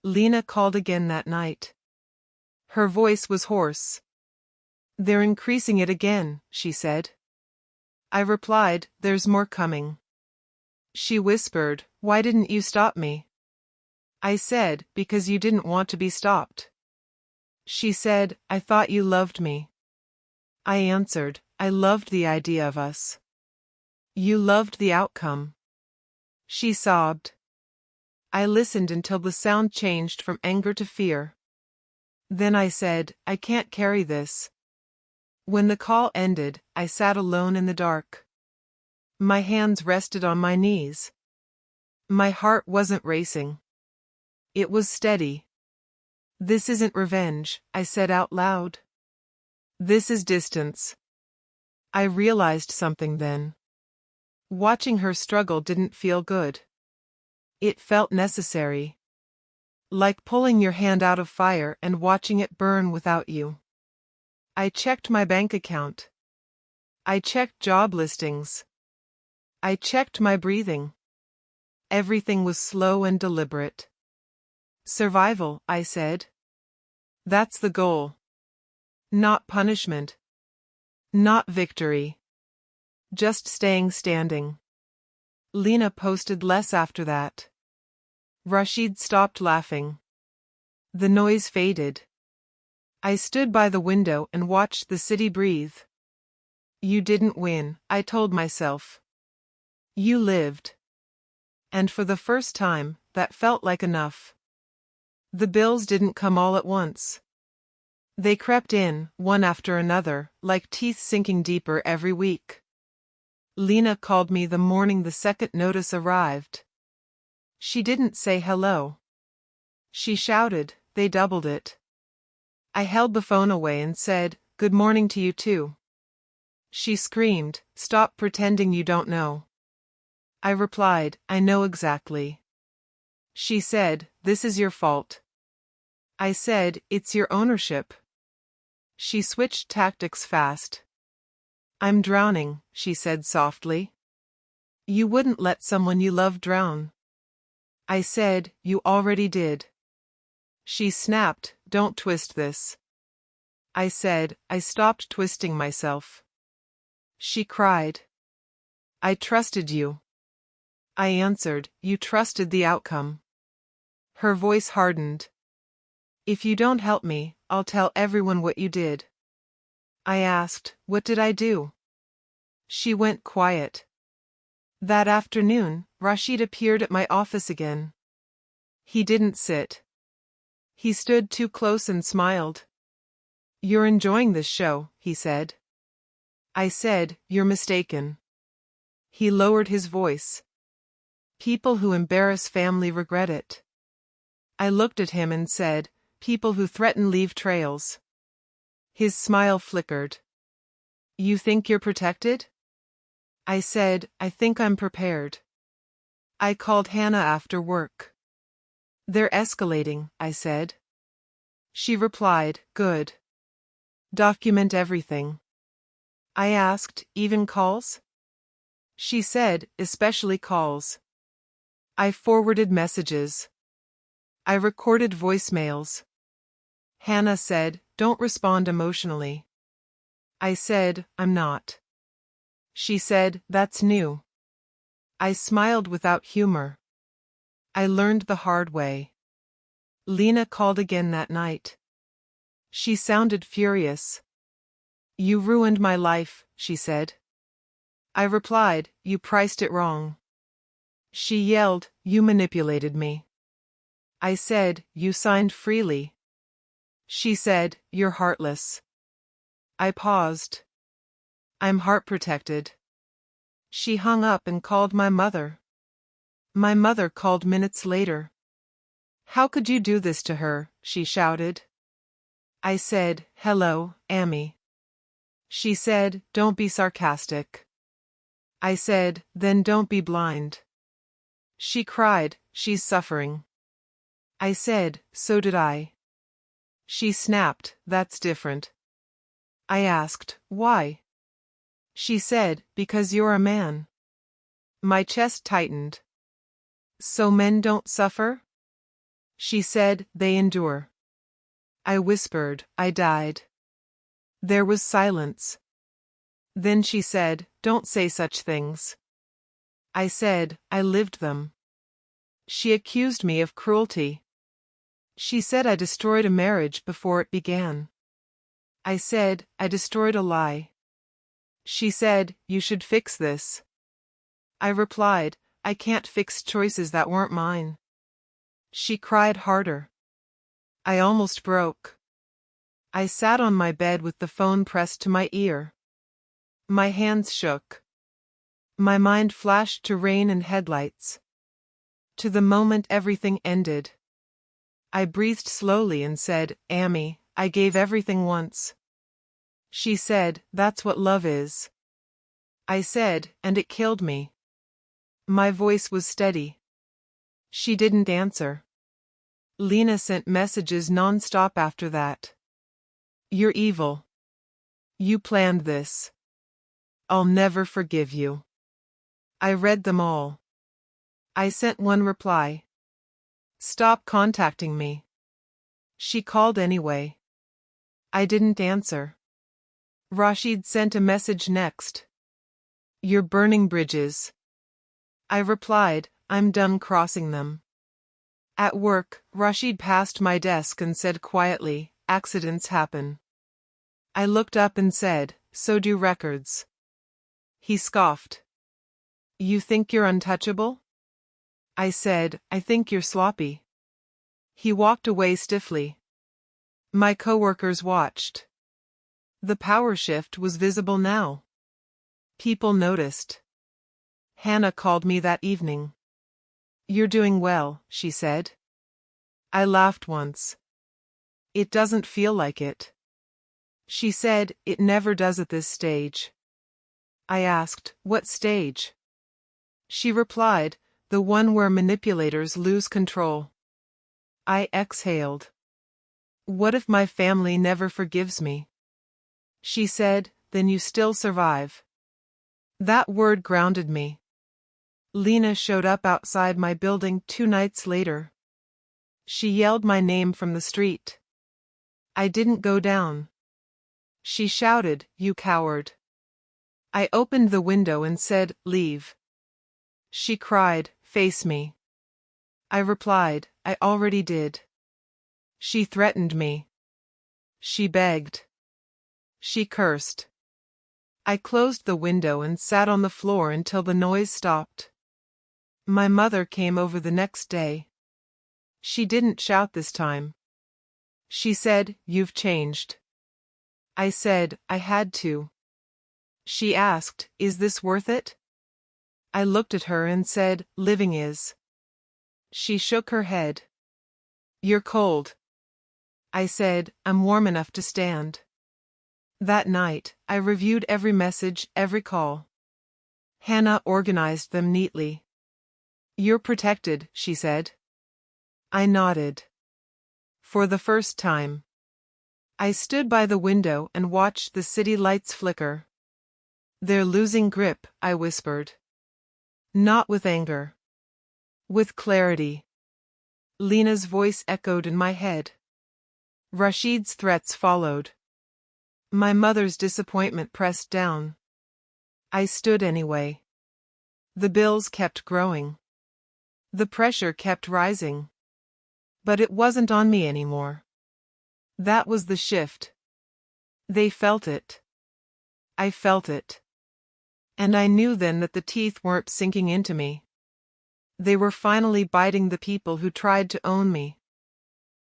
Lena called again that night. Her voice was hoarse. They're increasing it again, she said. I replied, there's more coming. She whispered, why didn't you stop me? I said, because you didn't want to be stopped. She said, I thought you loved me. I answered, I loved the idea of us. You loved the outcome. She sobbed. I listened until the sound changed from anger to fear. Then I said, I can't carry this. When the call ended, I sat alone in the dark. My hands rested on my knees. My heart wasn't racing. It was steady. This isn't revenge, I said out loud. This is distance. I realized something then. Watching her struggle didn't feel good. It felt necessary. Like pulling your hand out of fire and watching it burn without you. I checked my bank account. I checked job listings. I checked my breathing. Everything was slow and deliberate. Survival, I said. That's the goal. Not punishment. Not victory. Just staying standing. Lena posted less after that. Rashid stopped laughing. The noise faded. I stood by the window and watched the city breathe. You didn't win, I told myself. You lived. And for the first time, that felt like enough. The bills didn't come all at once. They crept in, one after another, like teeth sinking deeper every week. Lena called me the morning the second notice arrived. She didn't say hello. She shouted, they doubled it. I held the phone away and said, good morning to you too. She screamed, stop pretending you don't know. I replied, I know exactly. She said, this is your fault. I said, it's your ownership. She switched tactics fast. I'm drowning, she said softly. You wouldn't let someone you love drown. I said, you already did. She snapped, don't twist this. I said, I stopped twisting myself. She cried. I trusted you. I answered, you trusted the outcome. Her voice hardened. If you don't help me, I'll tell everyone what you did. I asked, what did I do? She went quiet. That afternoon, Rashid appeared at my office again. He didn't sit. He stood too close and smiled. You're enjoying this show, he said. I said, you're mistaken. He lowered his voice. People who embarrass family regret it. I looked at him and said, people who threaten leave trails. His smile flickered. You think you're protected? I said, I think I'm prepared. I called Hannah after work. They're escalating, I said. She replied, good. Document everything. I asked, even calls? She said, especially calls. I forwarded messages. I recorded voicemails. Hannah said, don't respond emotionally. I said, I'm not. She said, that's new. I smiled without humor. I learned the hard way. Lena called again that night. She sounded furious. You ruined my life, she said. I replied, you priced it wrong. She yelled, you manipulated me. I said, you signed freely. She said, you're heartless. I paused. I'm heart protected. She hung up and called my mother. My mother called minutes later. How could you do this to her? She shouted. I said, hello, Amy. She said, don't be sarcastic. I said, then don't be blind. She cried, she's suffering. I said, so did I. She snapped, that's different. I asked, why? She said, because you're a man. My chest tightened. So men don't suffer? She said, they endure. I whispered, I died. There was silence. Then she said, don't say such things. I said, I lived them. She accused me of cruelty. She said I destroyed a marriage before it began. I said, I destroyed a lie. She said, you should fix this. I replied, I can't fix choices that weren't mine. She cried harder. I almost broke. I sat on my bed with the phone pressed to my ear. My hands shook. My mind flashed to rain and headlights. To the moment everything ended. I breathed slowly and said, Amy, I gave everything once. She said, that's what love is. I said, and it killed me. My voice was steady. She didn't answer. Lena sent messages non-stop after that. You're evil. You planned this. I'll never forgive you. I read them all. I sent one reply. Stop contacting me. She called anyway. I didn't answer. Rashid sent a message next. You're burning bridges. I replied, I'm done crossing them. At work, Rashid passed my desk and said quietly, accidents happen. I looked up and said, so do records. He scoffed. You think you're untouchable? I said, I think you're sloppy. He walked away stiffly. My coworkers watched. The power shift was visible now. People noticed. Hannah called me that evening. You're doing well, she said. I laughed once. It doesn't feel like it. She said, it never does at this stage. I asked, what stage? She replied, the one where manipulators lose control. I exhaled. What if my family never forgives me? She said, then you still survive. That word grounded me. Lena showed up outside my building 2 nights later. She yelled my name from the street. I didn't go down. She shouted, you coward. I opened the window and said, leave. She cried, face me. I replied, I already did. She threatened me. She begged. She cursed. I closed the window and sat on the floor until the noise stopped. My mother came over the next day. She didn't shout this time. She said, you've changed. I said, I had to. She asked, is this worth it? I looked at her and said, living is. She shook her head. You're cold. I said, I'm warm enough to stand. That night, I reviewed every message, every call. Hannah organized them neatly. You're protected, she said. I nodded. For the first time. I stood by the window and watched the city lights flicker. They're losing grip, I whispered. Not with anger. With clarity. Lena's voice echoed in my head. Rashid's threats followed. My mother's disappointment pressed down. I stood anyway. The bills kept growing. The pressure kept rising. But it wasn't on me anymore. That was the shift. They felt it. I felt it. And I knew then that the teeth weren't sinking into me. They were finally biting the people who tried to own me.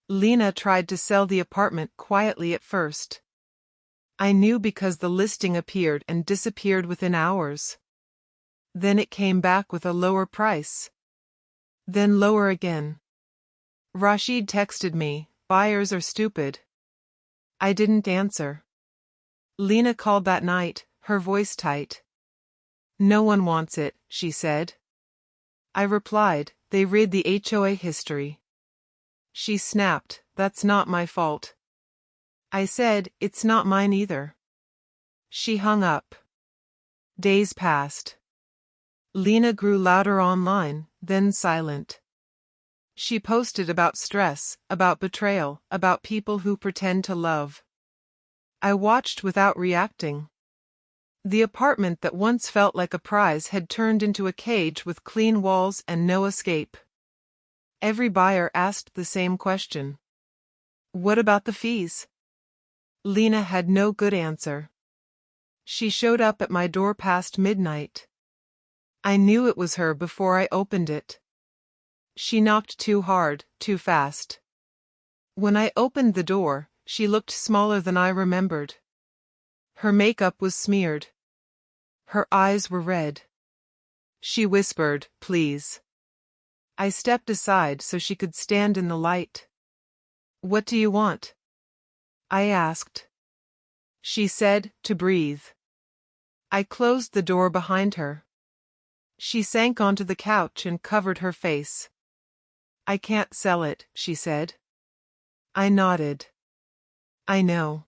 Lena tried to sell the apartment quietly at first. I knew because the listing appeared and disappeared within hours. Then it came back with a lower price. Then lower again. Rashid texted me, "Buyers are stupid." I didn't answer. Lena called that night, her voice tight. "No one wants it," she said. I replied, "They read the HOA history." She snapped, "That's not my fault." I said, "It's not mine either." She hung up. Days passed. Lena grew louder online, then silent. She posted about stress, about betrayal, about people who pretend to love. I watched without reacting. The apartment that once felt like a prize had turned into a cage with clean walls and no escape. Every buyer asked the same question. What about the fees? Lena had no good answer. She showed up at my door past midnight. I knew it was her before I opened it. She knocked too hard, too fast. When I opened the door, she looked smaller than I remembered. Her makeup was smeared. Her eyes were red. She whispered, "Please." I stepped aside so she could stand in the light. "What do you want?" I asked. She said, "To breathe." I closed the door behind her. She sank onto the couch and covered her face. "I can't sell it," she said. I nodded. "I know."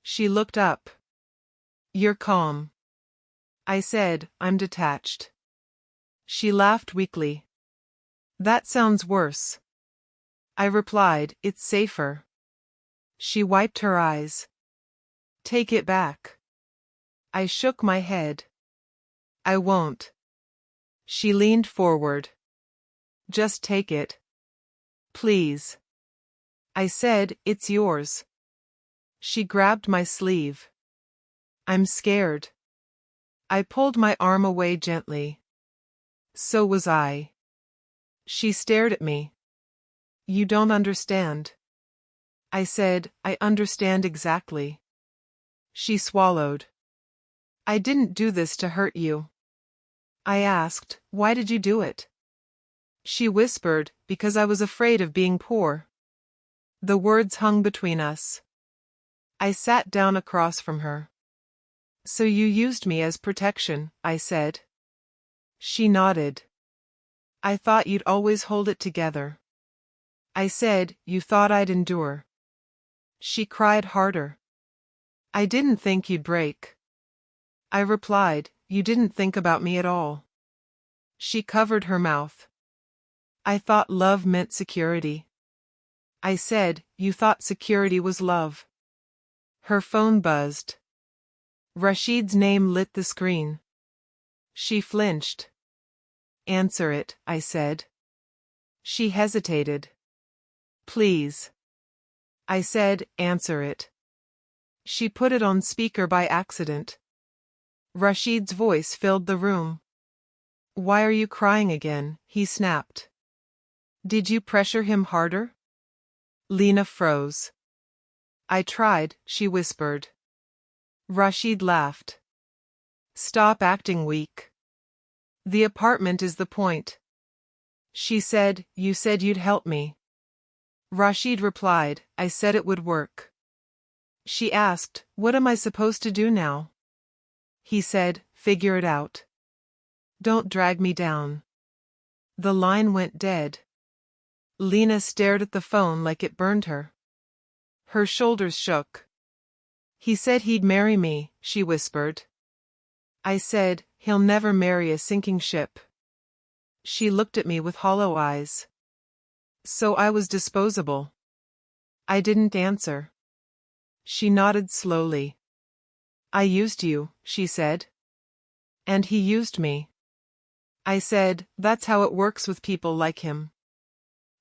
She looked up. "You're calm." I said, "I'm detached." She laughed weakly. "That sounds worse." I replied, "It's safer." She wiped her eyes. "Take it back." I shook my head. "I won't." She leaned forward. "Just take it. Please." I said, "It's yours." She grabbed my sleeve. "I'm scared." I pulled my arm away gently. So was I. She stared at me. "You don't understand." I said, "I understand exactly." She swallowed. "I didn't do this to hurt you." I asked, "Why did you do it?" She whispered, "Because I was afraid of being poor." The words hung between us. I sat down across from her. "So you used me as protection," I said. She nodded. "I thought you'd always hold it together." I said, "You thought I'd endure." She cried harder. "I didn't think you'd break." I replied, "You didn't think about me at all." She covered her mouth. "I thought love meant security." I said, "You thought security was love." Her phone buzzed. Rashid's name lit the screen. She flinched. "Answer it," I said. She hesitated. "Please." I said, "Answer it." She put it on speaker by accident. Rashid's voice filled the room. "Why are you crying again?" he snapped. "Did you pressure him harder?" Lena froze. "I tried," she whispered. Rashid laughed. "Stop acting weak. The apartment is the point." She said, "You said you'd help me." Rashid replied, "I said it would work." She asked, "What am I supposed to do now?" He said, "Figure it out. Don't drag me down." The line went dead. Lena stared at the phone like it burned her. Her shoulders shook. "He said he'd marry me," she whispered. I said, "He'll never marry a sinking ship." She looked at me with hollow eyes. So I was disposable. I didn't answer. She nodded slowly. "I used you," she said. "And he used me." I said, "That's how it works with people like him."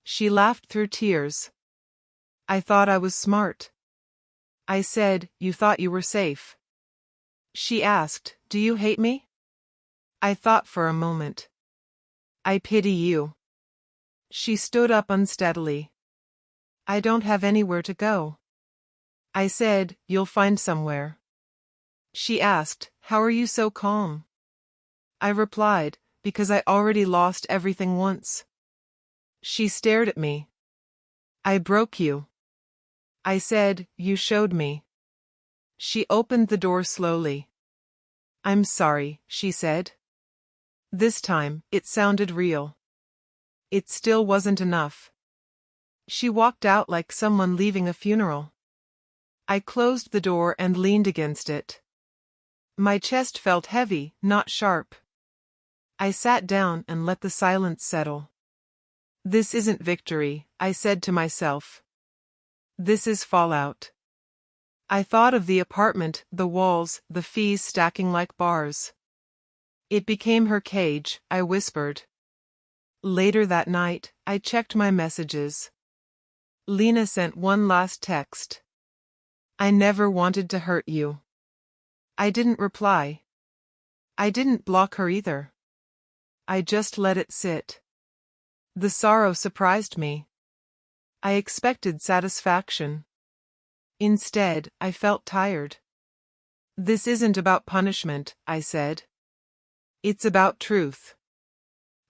She laughed through tears. "I thought I was smart." I said, "You thought you were safe." She asked, "Do you hate me?" I thought for a moment. "I pity you." She stood up unsteadily. "I don't have anywhere to go." I said, "You'll find somewhere." She asked, "How are you so calm?" I replied, "Because I already lost everything once." She stared at me. "I broke you." I said, "You showed me." She opened the door slowly. "I'm sorry," she said. This time, it sounded real. It still wasn't enough. She walked out like someone leaving a funeral. I closed the door and leaned against it. My chest felt heavy, not sharp. I sat down and let the silence settle. This isn't victory, I said to myself. This is fallout. I thought of the apartment, the walls, the fees stacking like bars. It became her cage, I whispered. Later that night, I checked my messages. Lena sent one last text. "I never wanted to hurt you." I didn't reply. I didn't block her either. I just let it sit. The sorrow surprised me. I expected satisfaction. Instead, I felt tired. "This isn't about punishment," I said. "It's about truth."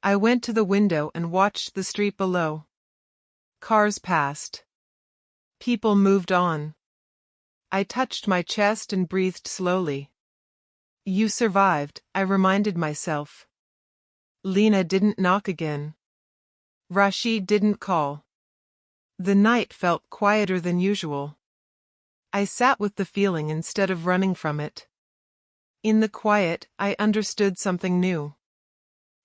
I went to the window and watched the street below. Cars passed. People moved on. I touched my chest and breathed slowly. You survived, I reminded myself. Lena didn't knock again. Rashid didn't call. The night felt quieter than usual. I sat with the feeling instead of running from it. In the quiet, I understood something new.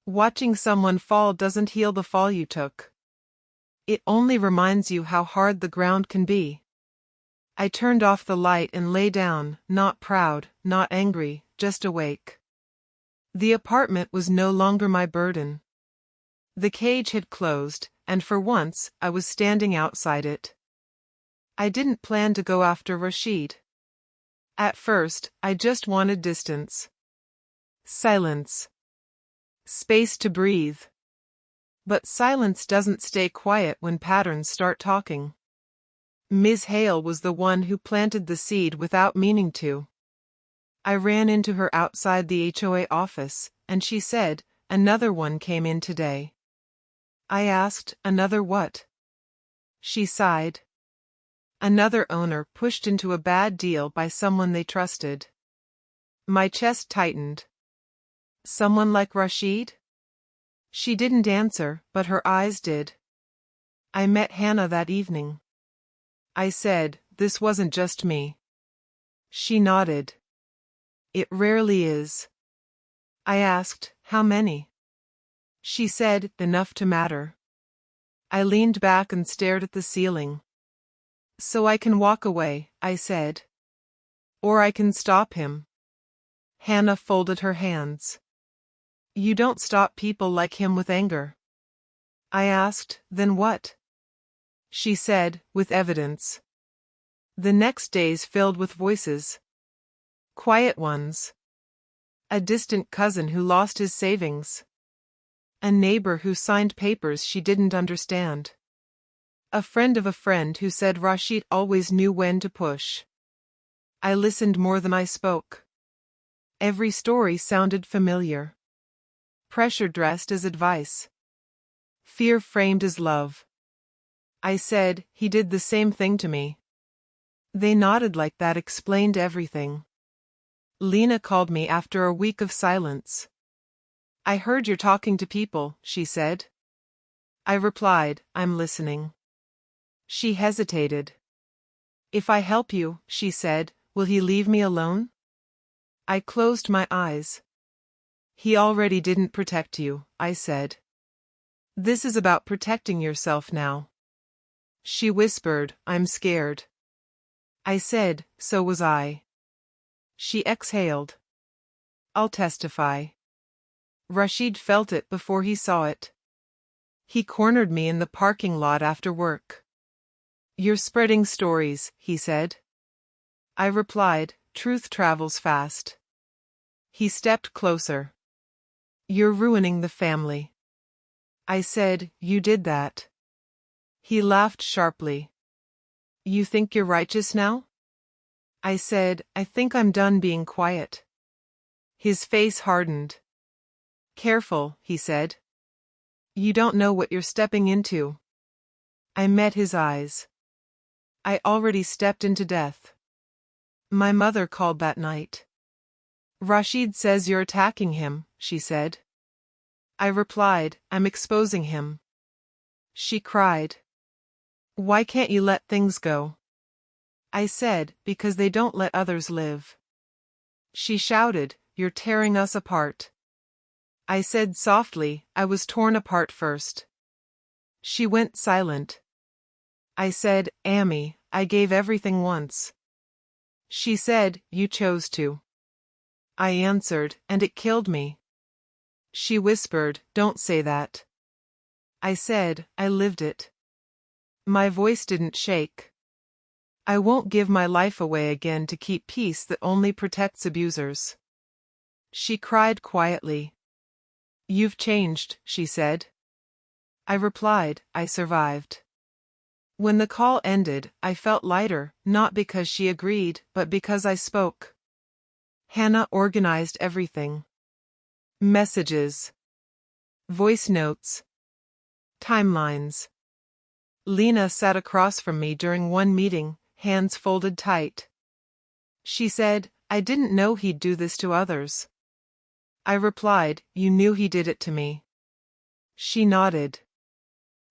Watching someone fall doesn't heal the fall you took. It only reminds you how hard the ground can be. I turned off the light and lay down, not proud, not angry, just awake. The apartment was no longer my burden. The cage had closed, and for once, I was standing outside it. I didn't plan to go after Rashid. At first, I just wanted distance. Silence. Space to breathe. But silence doesn't stay quiet when patterns start talking. Ms. Hale was the one who planted the seed without meaning to. I ran into her outside the HOA office, and she said, "Another one came in today." I asked, "Another what?" She sighed. "Another owner pushed into a bad deal by someone they trusted." My chest tightened. Someone like Rashid? She didn't answer, but her eyes did. "I met Hannah that evening." I said, "This wasn't just me." She nodded. "It rarely is." I asked, "How many?" She said, "Enough to matter." I leaned back and stared at the ceiling. "So I can walk away," I said. "Or I can stop him." Hannah folded her hands. "You don't stop people like him with anger." I asked, "Then what?" She said, "With evidence." The next days filled with voices. Quiet ones. A distant cousin who lost his savings. A neighbor who signed papers she didn't understand. A friend of a friend who said Rashid always knew when to push. I listened more than I spoke. Every story sounded familiar. Pressure dressed as advice. Fear framed as love. I said, "He did the same thing to me." They nodded like that explained everything. Lena called me after a week of silence. "I heard you're talking to people," she said. I replied, "I'm listening." She hesitated. "If I help you," she said, "will he leave me alone?" I closed my eyes. "He already didn't protect you," I said. "This is about protecting yourself now." She whispered, "I'm scared." I said, "So was I." She exhaled. "I'll testify." Rashid felt it before he saw it. He cornered me in the parking lot after work. "You're spreading stories," he said. I replied, "Truth travels fast." He stepped closer. You're ruining the family. I said, you did that. He laughed sharply. You think you're righteous now? I said, I think I'm done being quiet. His face hardened. Careful, he said. You don't know what you're stepping into. I met his eyes. I already stepped into death. My mother called that night. Rashid says you're attacking him, she said. I replied, I'm exposing him. She cried. Why can't you let things go? I said, because they don't let others live. She shouted, you're tearing us apart. I said softly, I was torn apart first. She went silent. I said, Amy, I gave everything once. She said, you chose to. I answered, and it killed me. She whispered, don't say that. I said, I lived it. My voice didn't shake. I won't give my life away again to keep peace that only protects abusers. She cried quietly. You've changed, she said. I replied, I survived. When the call ended, I felt lighter, not because she agreed, but because I spoke. Hannah organized everything. Messages. Voice notes. Timelines. Lena sat across from me during one meeting, hands folded tight. She said, I didn't know he'd do this to others. I replied, you knew he did it to me. She nodded.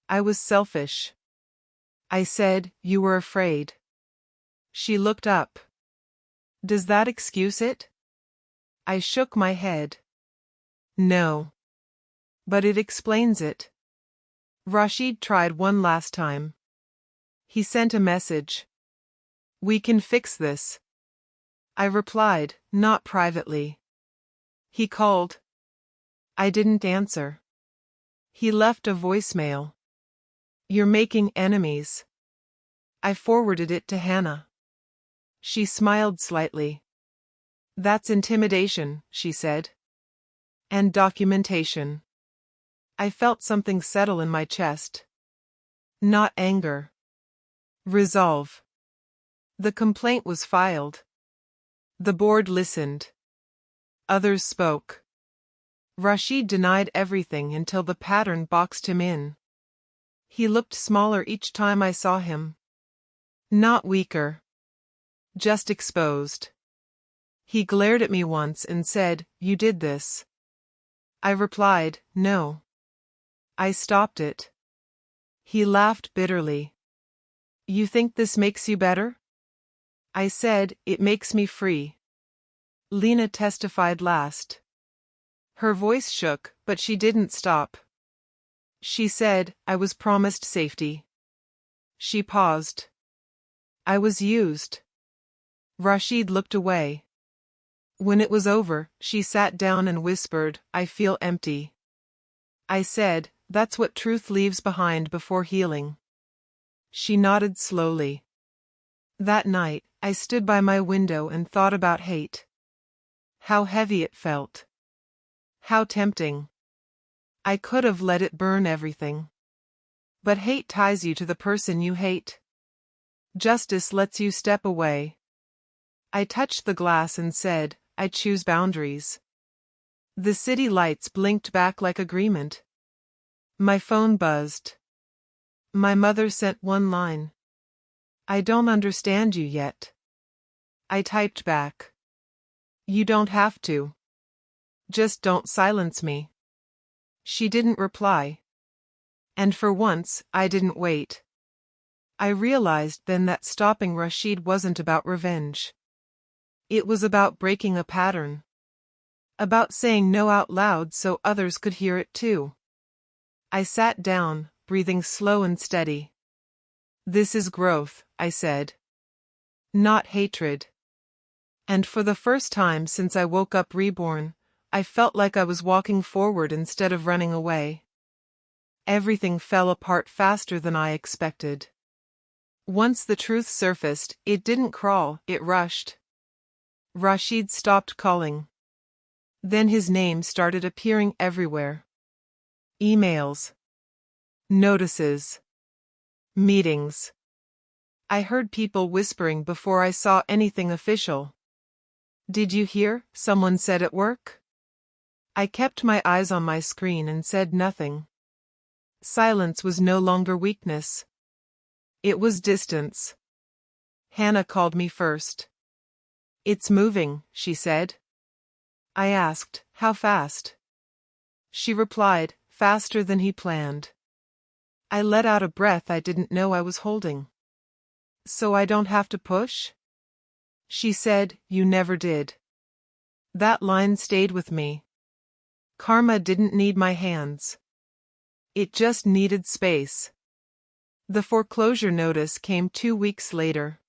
I was selfish. I said, you were afraid. She looked up. Does that excuse it? I shook my head. No. But it explains it. Rashid tried one last time. He sent a message. We can fix this. I replied, not privately. He called. I didn't answer. He left a voicemail. You're making enemies. I forwarded it to Hannah. She smiled slightly. That's intimidation, she said. And documentation. I felt something settle in my chest. Not anger. Resolve. The complaint was filed. The board listened. Others spoke. Rashid denied everything until the pattern boxed him in. He looked smaller each time I saw him. Not weaker. Just exposed. He glared at me once and said, you did this. I replied, no. I stopped it. He laughed bitterly. You think this makes you better? I said, it makes me free. Lena testified last. Her voice shook, but she didn't stop. She said, I was promised safety. She paused. I was used. Rashid looked away. When it was over, she sat down and whispered, I feel empty. I said, that's what truth leaves behind before healing. She nodded slowly. That night, I stood by my window and thought about hate. How heavy it felt. How tempting. I could have let it burn everything. But hate ties you to the person you hate. Justice lets you step away. I touched the glass and said, I choose boundaries. The city lights blinked back like agreement. My phone buzzed. My mother sent one line. I don't understand you yet. I typed back. You don't have to. Just don't silence me. She didn't reply. And for once, I didn't wait. I realized then that stopping Rashid wasn't about revenge. It was about breaking a pattern. About saying no out loud so others could hear it too. I sat down, breathing slow and steady. This is growth, I said. Not hatred. And for the first time since I woke up reborn, I felt like I was walking forward instead of running away. Everything fell apart faster than I expected. Once the truth surfaced, it didn't crawl, it rushed. Rashid stopped calling. Then his name started appearing everywhere. Emails. Notices. Meetings. I heard people whispering before I saw anything official. "Did you hear?" someone said at work. I kept my eyes on my screen and said nothing. Silence was no longer weakness. It was distance. Hannah called me first. "It's moving," she said. I asked, "How fast?" She replied, "Faster than he planned." I let out a breath I didn't know I was holding. "So I don't have to push?" She said, "You never did." That line stayed with me. Karma didn't need my hands. It just needed space. The foreclosure notice came 2 weeks later.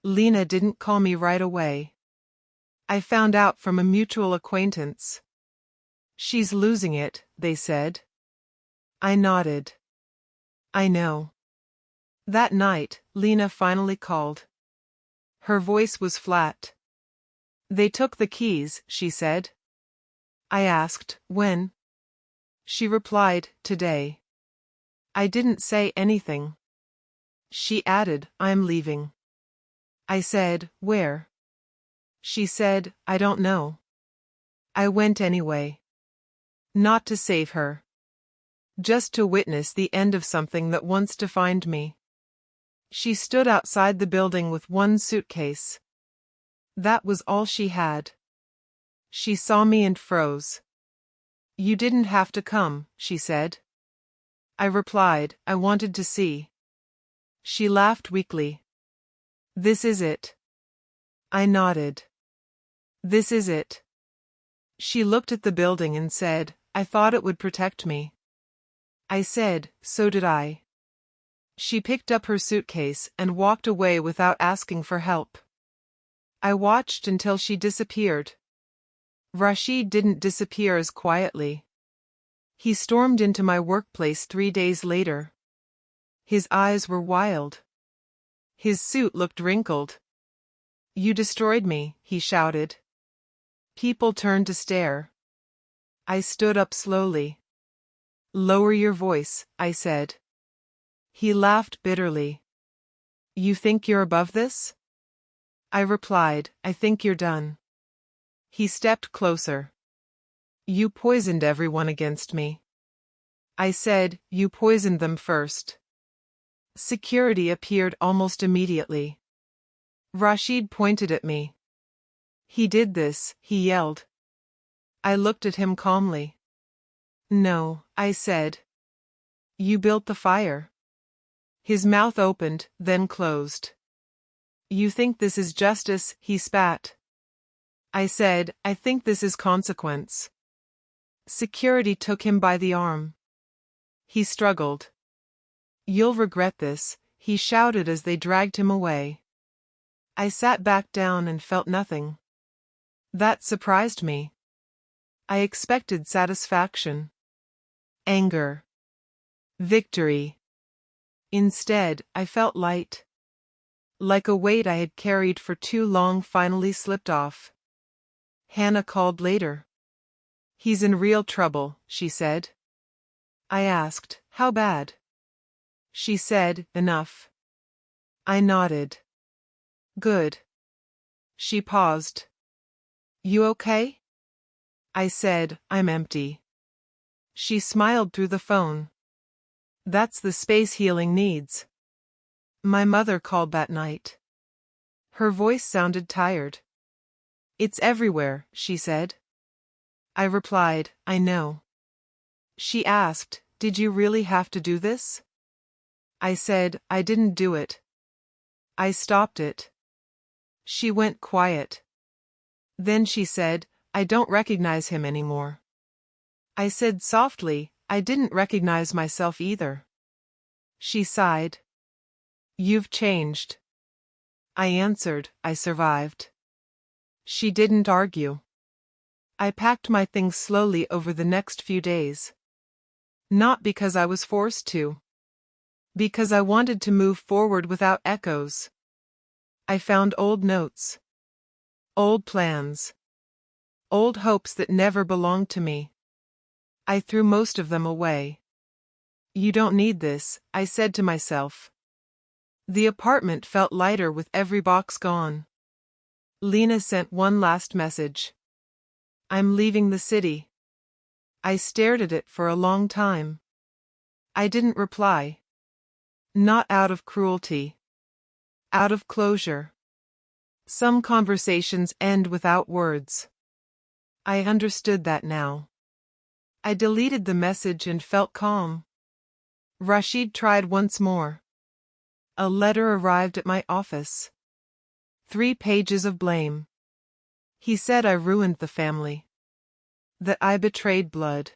Lena didn't call me right away. I found out from a mutual acquaintance. "She's losing it," they said. I nodded. "I know." That night, Lena finally called. Her voice was flat. "They took the keys," she said. I asked, "When?" She replied, "Today." I didn't say anything. She added, "I'm leaving." I said, "Where?" She said, "I don't know." I went anyway. Not to save her. Just to witness the end of something that once defined me. She stood outside the building with one suitcase. That was all she had. She saw me and froze. "You didn't have to come," she said. I replied, "I wanted to see." She laughed weakly. "This is it." I nodded. "This is it." She looked at the building and said, "I thought it would protect me." I said, "So did I." She picked up her suitcase and walked away without asking for help. I watched until she disappeared. Rashid didn't disappear as quietly. He stormed into my workplace 3 days later. His eyes were wild. His suit looked wrinkled. "You destroyed me," he shouted. People turned to stare. I stood up slowly. "Lower your voice," I said. He laughed bitterly. "You think you're above this?" I replied, "I think you're done." He stepped closer. "You poisoned everyone against me." I said, "You poisoned them first." Security appeared almost immediately. Rashid pointed at me. "He did this," he yelled. I looked at him calmly. "No," I said. "You built the fire." His mouth opened, then closed. "You think this is justice?" he spat. I said, "I think this is consequence." Security took him by the arm. He struggled. "You'll regret this," he shouted as they dragged him away. I sat back down and felt nothing. That surprised me. I expected satisfaction, anger, victory. Instead, I felt light. Like a weight I had carried for too long finally slipped off. Hannah called later. "He's in real trouble," she said. I asked, "How bad?" She said, "Enough." I nodded. "Good." She paused. "You okay?" I said, "I'm empty." She smiled through the phone. "That's the space healing needs." My mother called that night. Her voice sounded tired. "It's everywhere," she said. I replied, "I know." She asked, "Did you really have to do this?" I said, "I didn't do it. I stopped it." She went quiet. Then she said, "I don't recognize him anymore." I said softly, "I didn't recognize myself either." She sighed. "You've changed." I answered, "I survived." She didn't argue. I packed my things slowly over the next few days. Not because I was forced to. Because I wanted to move forward without echoes. I found old notes. Old plans. Old hopes that never belonged to me. I threw most of them away. You don't need this, I said to myself. The apartment felt lighter with every box gone. Lena sent one last message. I'm leaving the city. I stared at it for a long time. I didn't reply. Not out of cruelty. Out of closure. Some conversations end without words. I understood that now. I deleted the message and felt calm. Rashid tried once more. A letter arrived at my office. 3 pages of blame. He said I ruined the family. That I betrayed blood.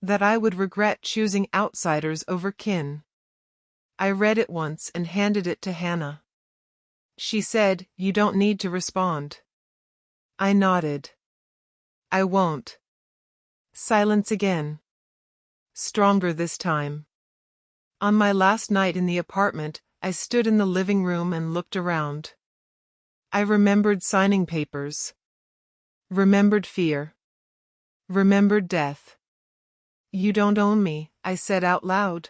That I would regret choosing outsiders over kin. I read it once and handed it to Hannah. She said, "You don't need to respond." I nodded. I won't. Silence again. Stronger this time. On my last night in the apartment, I stood in the living room and looked around. I remembered signing papers. Remembered fear. Remembered death. You don't own me, I said out loud.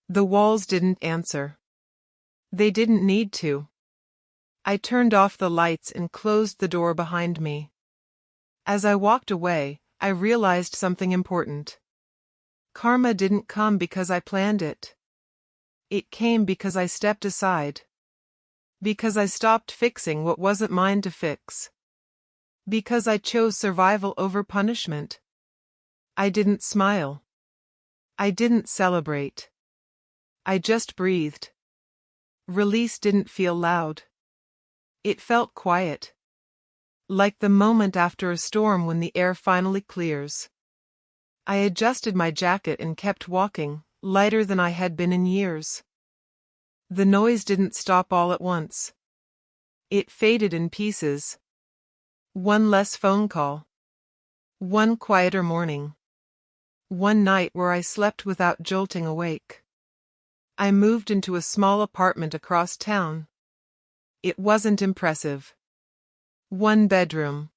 The walls didn't answer. They didn't need to. I turned off the lights and closed the door behind me. As I walked away, I realized something important. Karma didn't come because I planned it. It came because I stepped aside. Because I stopped fixing what wasn't mine to fix. Because I chose survival over punishment. I didn't smile. I didn't celebrate. I just breathed. Release didn't feel loud. It felt quiet. Like the moment after a storm when the air finally clears. I adjusted my jacket and kept walking, lighter than I had been in years. The noise didn't stop all at once. It faded in pieces. One less phone call. One quieter morning. One night where I slept without jolting awake. I moved into a small apartment across town. It wasn't impressive. 1 bedroom.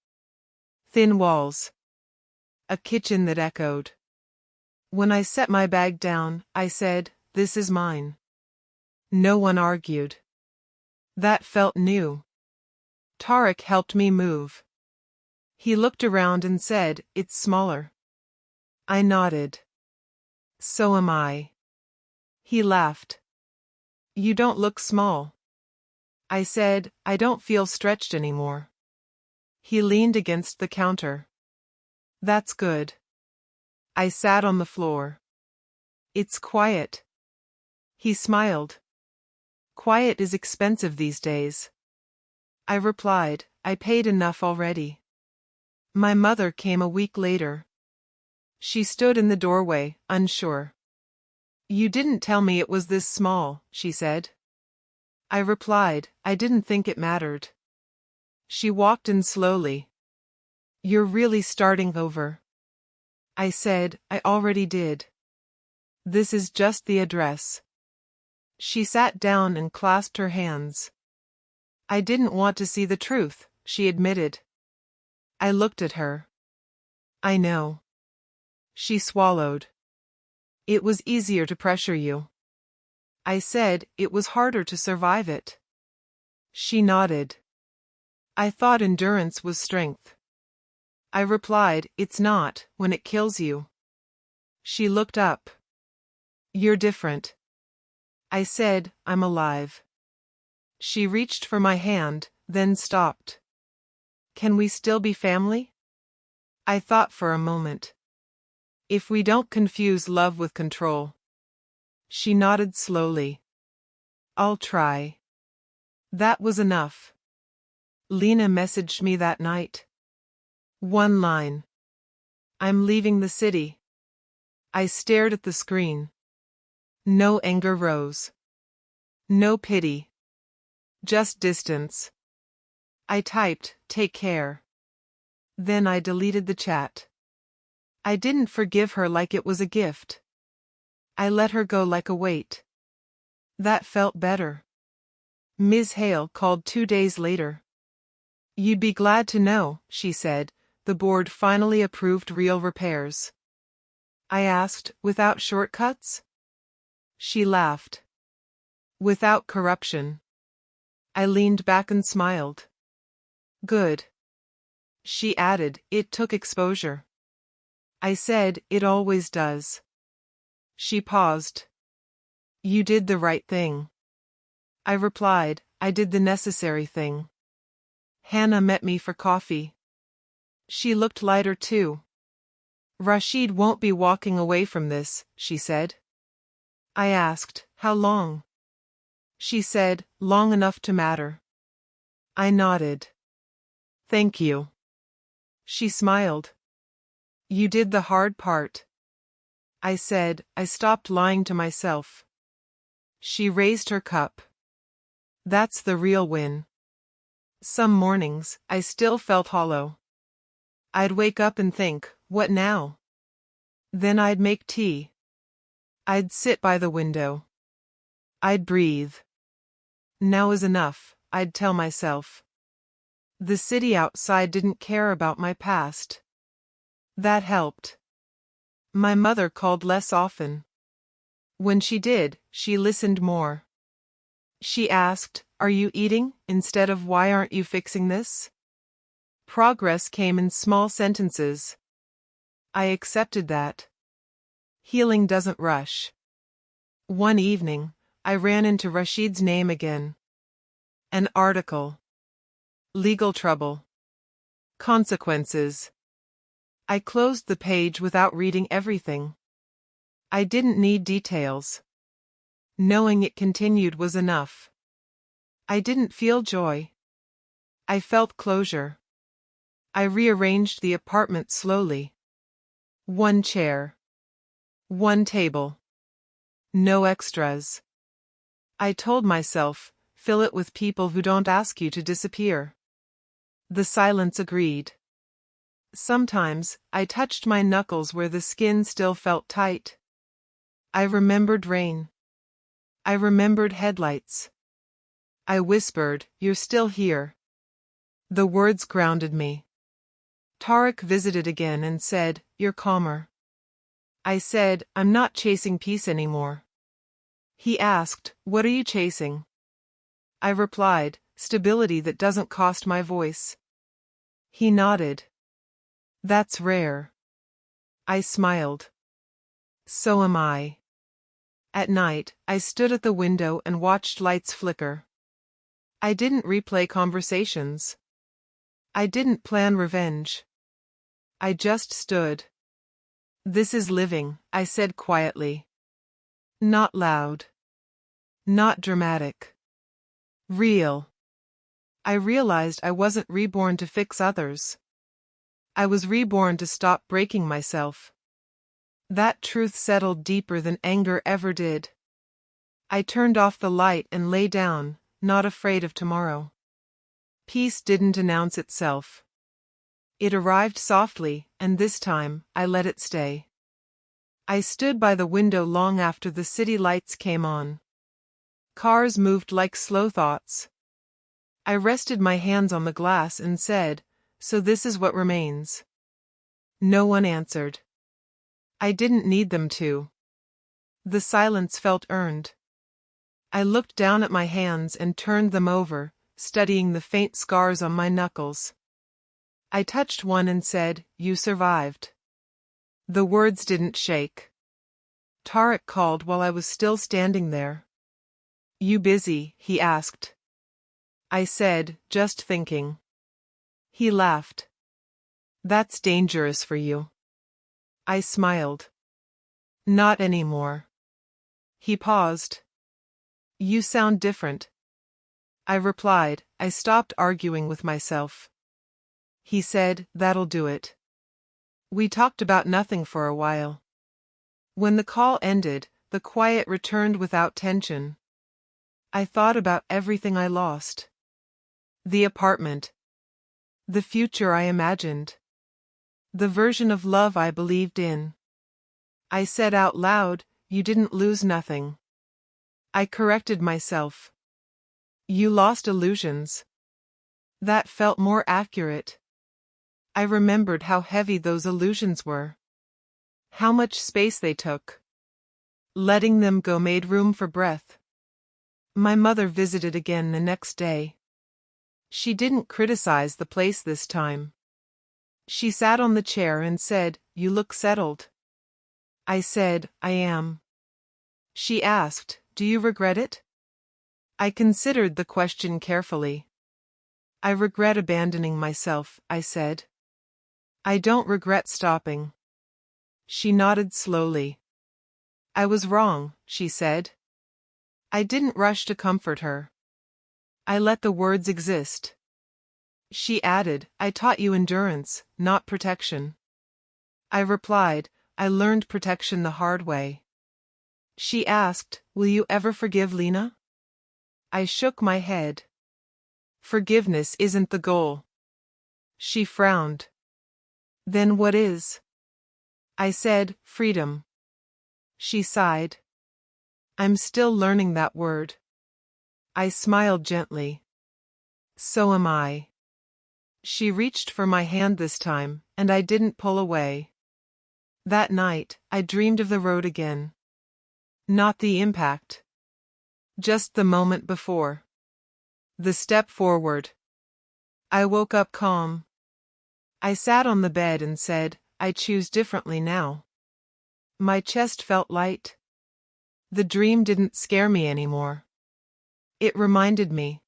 Thin walls. A kitchen that echoed. When I set my bag down, I said, "This is mine." No one argued. That felt new. Tarek helped me move. He looked around and said, "It's smaller." I nodded. "So am I." He laughed. "You don't look small." I said, "I don't feel stretched anymore." He leaned against the counter. "That's good." I sat on the floor. "It's quiet." He smiled. "Quiet is expensive these days." I replied, "I paid enough already." My mother came a week later. She stood in the doorway, unsure. "You didn't tell me it was this small," she said. I replied, "I didn't think it mattered." She walked in slowly. "You're really starting over." I said, "I already did. This is just the address." She sat down and clasped her hands. "I didn't want to see the truth," she admitted. I looked at her. "I know." She swallowed. "It was easier to pressure you." I said, "It was harder to survive it." She nodded. "I thought endurance was strength." I replied, "It's not, when it kills you." She looked up. "You're different." I said, "I'm alive." She reached for my hand, then stopped. "Can we still be family?" I thought for a moment. "If we don't confuse love with control." She nodded slowly. "I'll try." That was enough. Lena messaged me that night. 1 line. "I'm leaving the city." I stared at the screen. No anger rose. No pity. Just distance. I typed, "Take care." Then I deleted the chat. I didn't forgive her like it was a gift. I let her go like a weight. That felt better. Ms. Hale called 2 days later. You'd be glad to know, she said, the board finally approved real repairs. I asked, without shortcuts? She laughed. Without corruption. I leaned back and smiled. Good. She added, it took exposure. I said, it always does. She paused. You did the right thing. I replied, I did the necessary thing. Hannah met me for coffee. She looked lighter too. Rashid won't be walking away from this, she said. I asked, how long? She said, long enough to matter. I nodded. Thank you. She smiled. You did the hard part. I said, I stopped lying to myself. She raised her cup. That's the real win. Some mornings, I still felt hollow. I'd wake up and think, what now? Then I'd make tea. I'd sit by the window. I'd breathe. Now is enough, I'd tell myself. The city outside didn't care about my past. That helped. My mother called less often. When she did, she listened more. She asked, are you eating, instead of why aren't you fixing this? Progress came in small sentences. I accepted that. Healing doesn't rush. One evening, I ran into Rashid's name again. An article. Legal trouble. Consequences. I closed the page without reading everything. I didn't need details. Knowing it continued was enough. I didn't feel joy. I felt closure. I rearranged the apartment slowly. One chair. One table. No extras. I told myself, fill it with people who don't ask you to disappear. The silence agreed. Sometimes, I touched my knuckles where the skin still felt tight. I remembered rain. I remembered headlights. I whispered, you're still here. The words grounded me. Tarek visited again and said, you're calmer. I said, I'm not chasing peace anymore. He asked, what are you chasing? I replied, stability that doesn't cost my voice. He nodded. That's rare. I smiled. So am I. At night, I stood at the window and watched lights flicker. I didn't replay conversations. I didn't plan revenge. I just stood. This is living, I said quietly. Not loud. Not dramatic. Real. I realized I wasn't reborn to fix others. I was reborn to stop breaking myself. That truth settled deeper than anger ever did. I turned off the light and lay down, not afraid of tomorrow. Peace didn't announce itself. It arrived softly, and this time, I let it stay. I stood by the window long after the city lights came on. Cars moved like slow thoughts. I rested my hands on the glass and said, so this is what remains. No one answered. I didn't need them to. The silence felt earned. I looked down at my hands and turned them over, studying the faint scars on my knuckles. I touched one and said, you survived. The words didn't shake. Tarek called while I was still standing there. You busy? He asked. I said, just thinking. He laughed. That's dangerous for you. I smiled. Not anymore. He paused. You sound different. I replied, I stopped arguing with myself. He said, that'll do it. We talked about nothing for a while. When the call ended, the quiet returned without tension. I thought about everything I lost. The apartment. The future I imagined. The version of love I believed in. I said out loud, you didn't lose nothing. I corrected myself. You lost illusions. That felt more accurate. I remembered how heavy those illusions were. How much space they took. Letting them go made room for breath. My mother visited again the next day. She didn't criticize the place this time. She sat on the chair and said, "You look settled." I said, "I am." She asked, "Do you regret it?" I considered the question carefully. "I regret abandoning myself," I said. "I don't regret stopping." She nodded slowly. "I was wrong," she said. I didn't rush to comfort her. I let the words exist. She added, "I taught you endurance, not protection." I replied, "I learned protection the hard way." She asked, "Will you ever forgive Lena?" I shook my head. "Forgiveness isn't the goal." She frowned. "Then what is?" I said, "Freedom." She sighed. "I'm still learning that word." I smiled gently. "So am I." She reached for my hand this time, and I didn't pull away. That night, I dreamed of the road again. Not the impact. Just the moment before. The step forward. I woke up calm. I sat on the bed and said, "I choose differently now." My chest felt light. The dream didn't scare me anymore. It reminded me.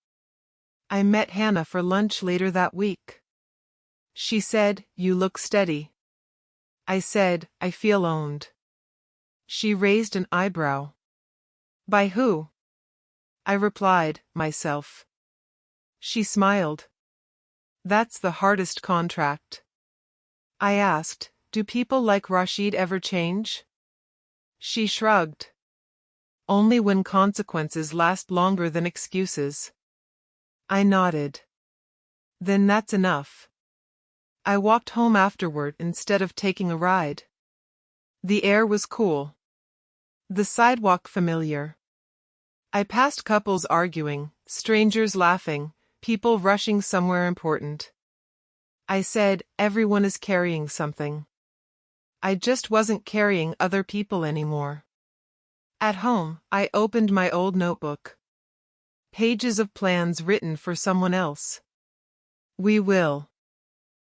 I met Hannah for lunch later that week. She said, "You look steady." I said, "I feel owned." She raised an eyebrow. "By who?" I replied, "Myself." She smiled. "That's the hardest contract." I asked, "Do people like Rashid ever change?" She shrugged. "Only when consequences last longer than excuses." I nodded. "Then that's enough." I walked home afterward instead of taking a ride. The air was cool. The sidewalk familiar. I passed couples arguing, strangers laughing, people rushing somewhere important. I said, "Everyone is carrying something." I just wasn't carrying other people anymore. At home, I opened my old notebook. Pages of plans written for someone else. We will.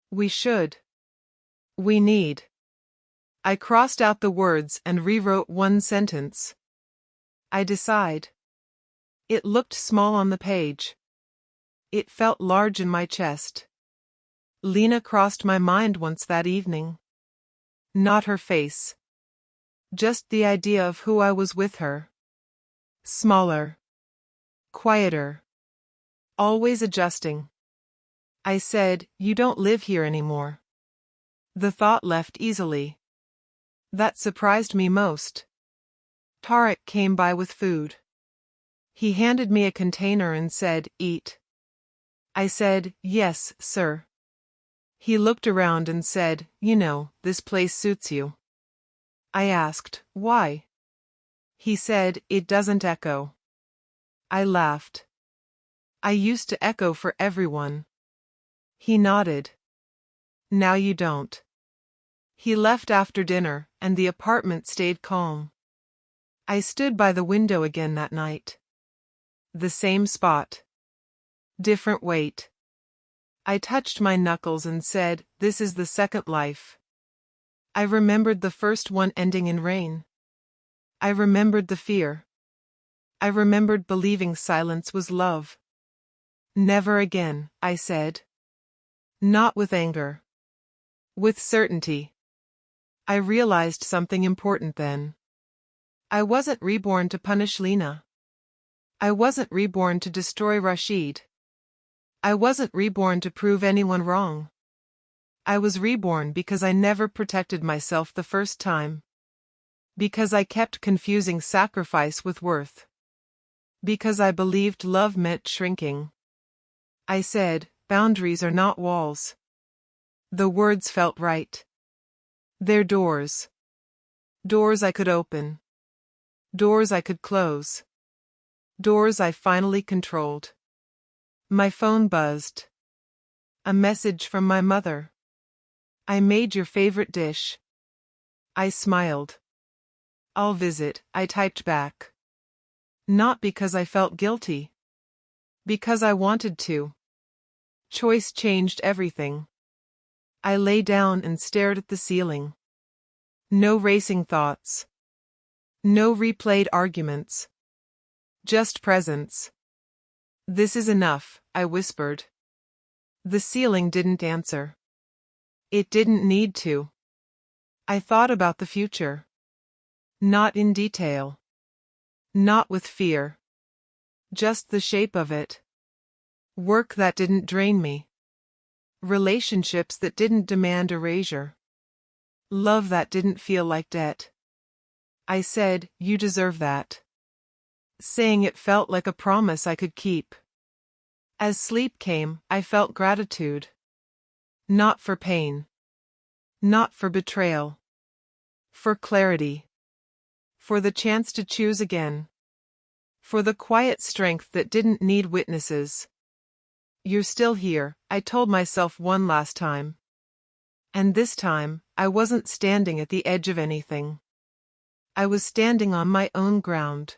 We should. We need. I crossed out the words and rewrote one sentence. I decide. It looked small on the page. It felt large in my chest. Lena crossed my mind once that evening. Not her face. Just the idea of who I was with her. Smaller. Quieter. Always adjusting. I said, "You don't live here anymore." The thought left easily. That surprised me most. Tarek came by with food. He handed me a container and said, "Eat." I said, "Yes, sir." He looked around and said, "You know, this place suits you." I asked, "Why?" He said, "It doesn't echo." I laughed. "I used to echo for everyone." He nodded. "Now you don't." He left after dinner, and the apartment stayed calm. I stood by the window again that night. The same spot. Different weight. I touched my knuckles and said, "This is the second life." I remembered the first one ending in rain. I remembered the fear. I remembered believing silence was love. "Never again," I said. Not with anger. With certainty. I realized something important then. I wasn't reborn to punish Lena. I wasn't reborn to destroy Rashid. I wasn't reborn to prove anyone wrong. I was reborn because I never protected myself the first time. Because I kept confusing sacrifice with worth. Because I believed love meant shrinking. I said, "Boundaries are not walls." The words felt right. They're doors. Doors I could open. Doors I could close. Doors I finally controlled. My phone buzzed. A message from my mother. I made your favorite dish. I smiled. I'll visit, I typed back. Not because I felt guilty. Because I wanted to. Choice changed everything. I lay down and stared at the ceiling. No racing thoughts. No replayed arguments. Just presence. This is enough, I whispered. The ceiling didn't answer. It didn't need to. I thought about the future. Not in detail. Not with fear. Just the shape of it. Work that didn't drain me. Relationships that didn't demand erasure. Love that didn't feel like debt. I said, you deserve that. Saying it felt like a promise I could keep. As sleep came, I felt gratitude. Not for pain. Not for betrayal. For clarity. For the chance to choose again. For the quiet strength that didn't need witnesses. You're still here, I told myself one last time. And this time, I wasn't standing at the edge of anything. I was standing on my own ground.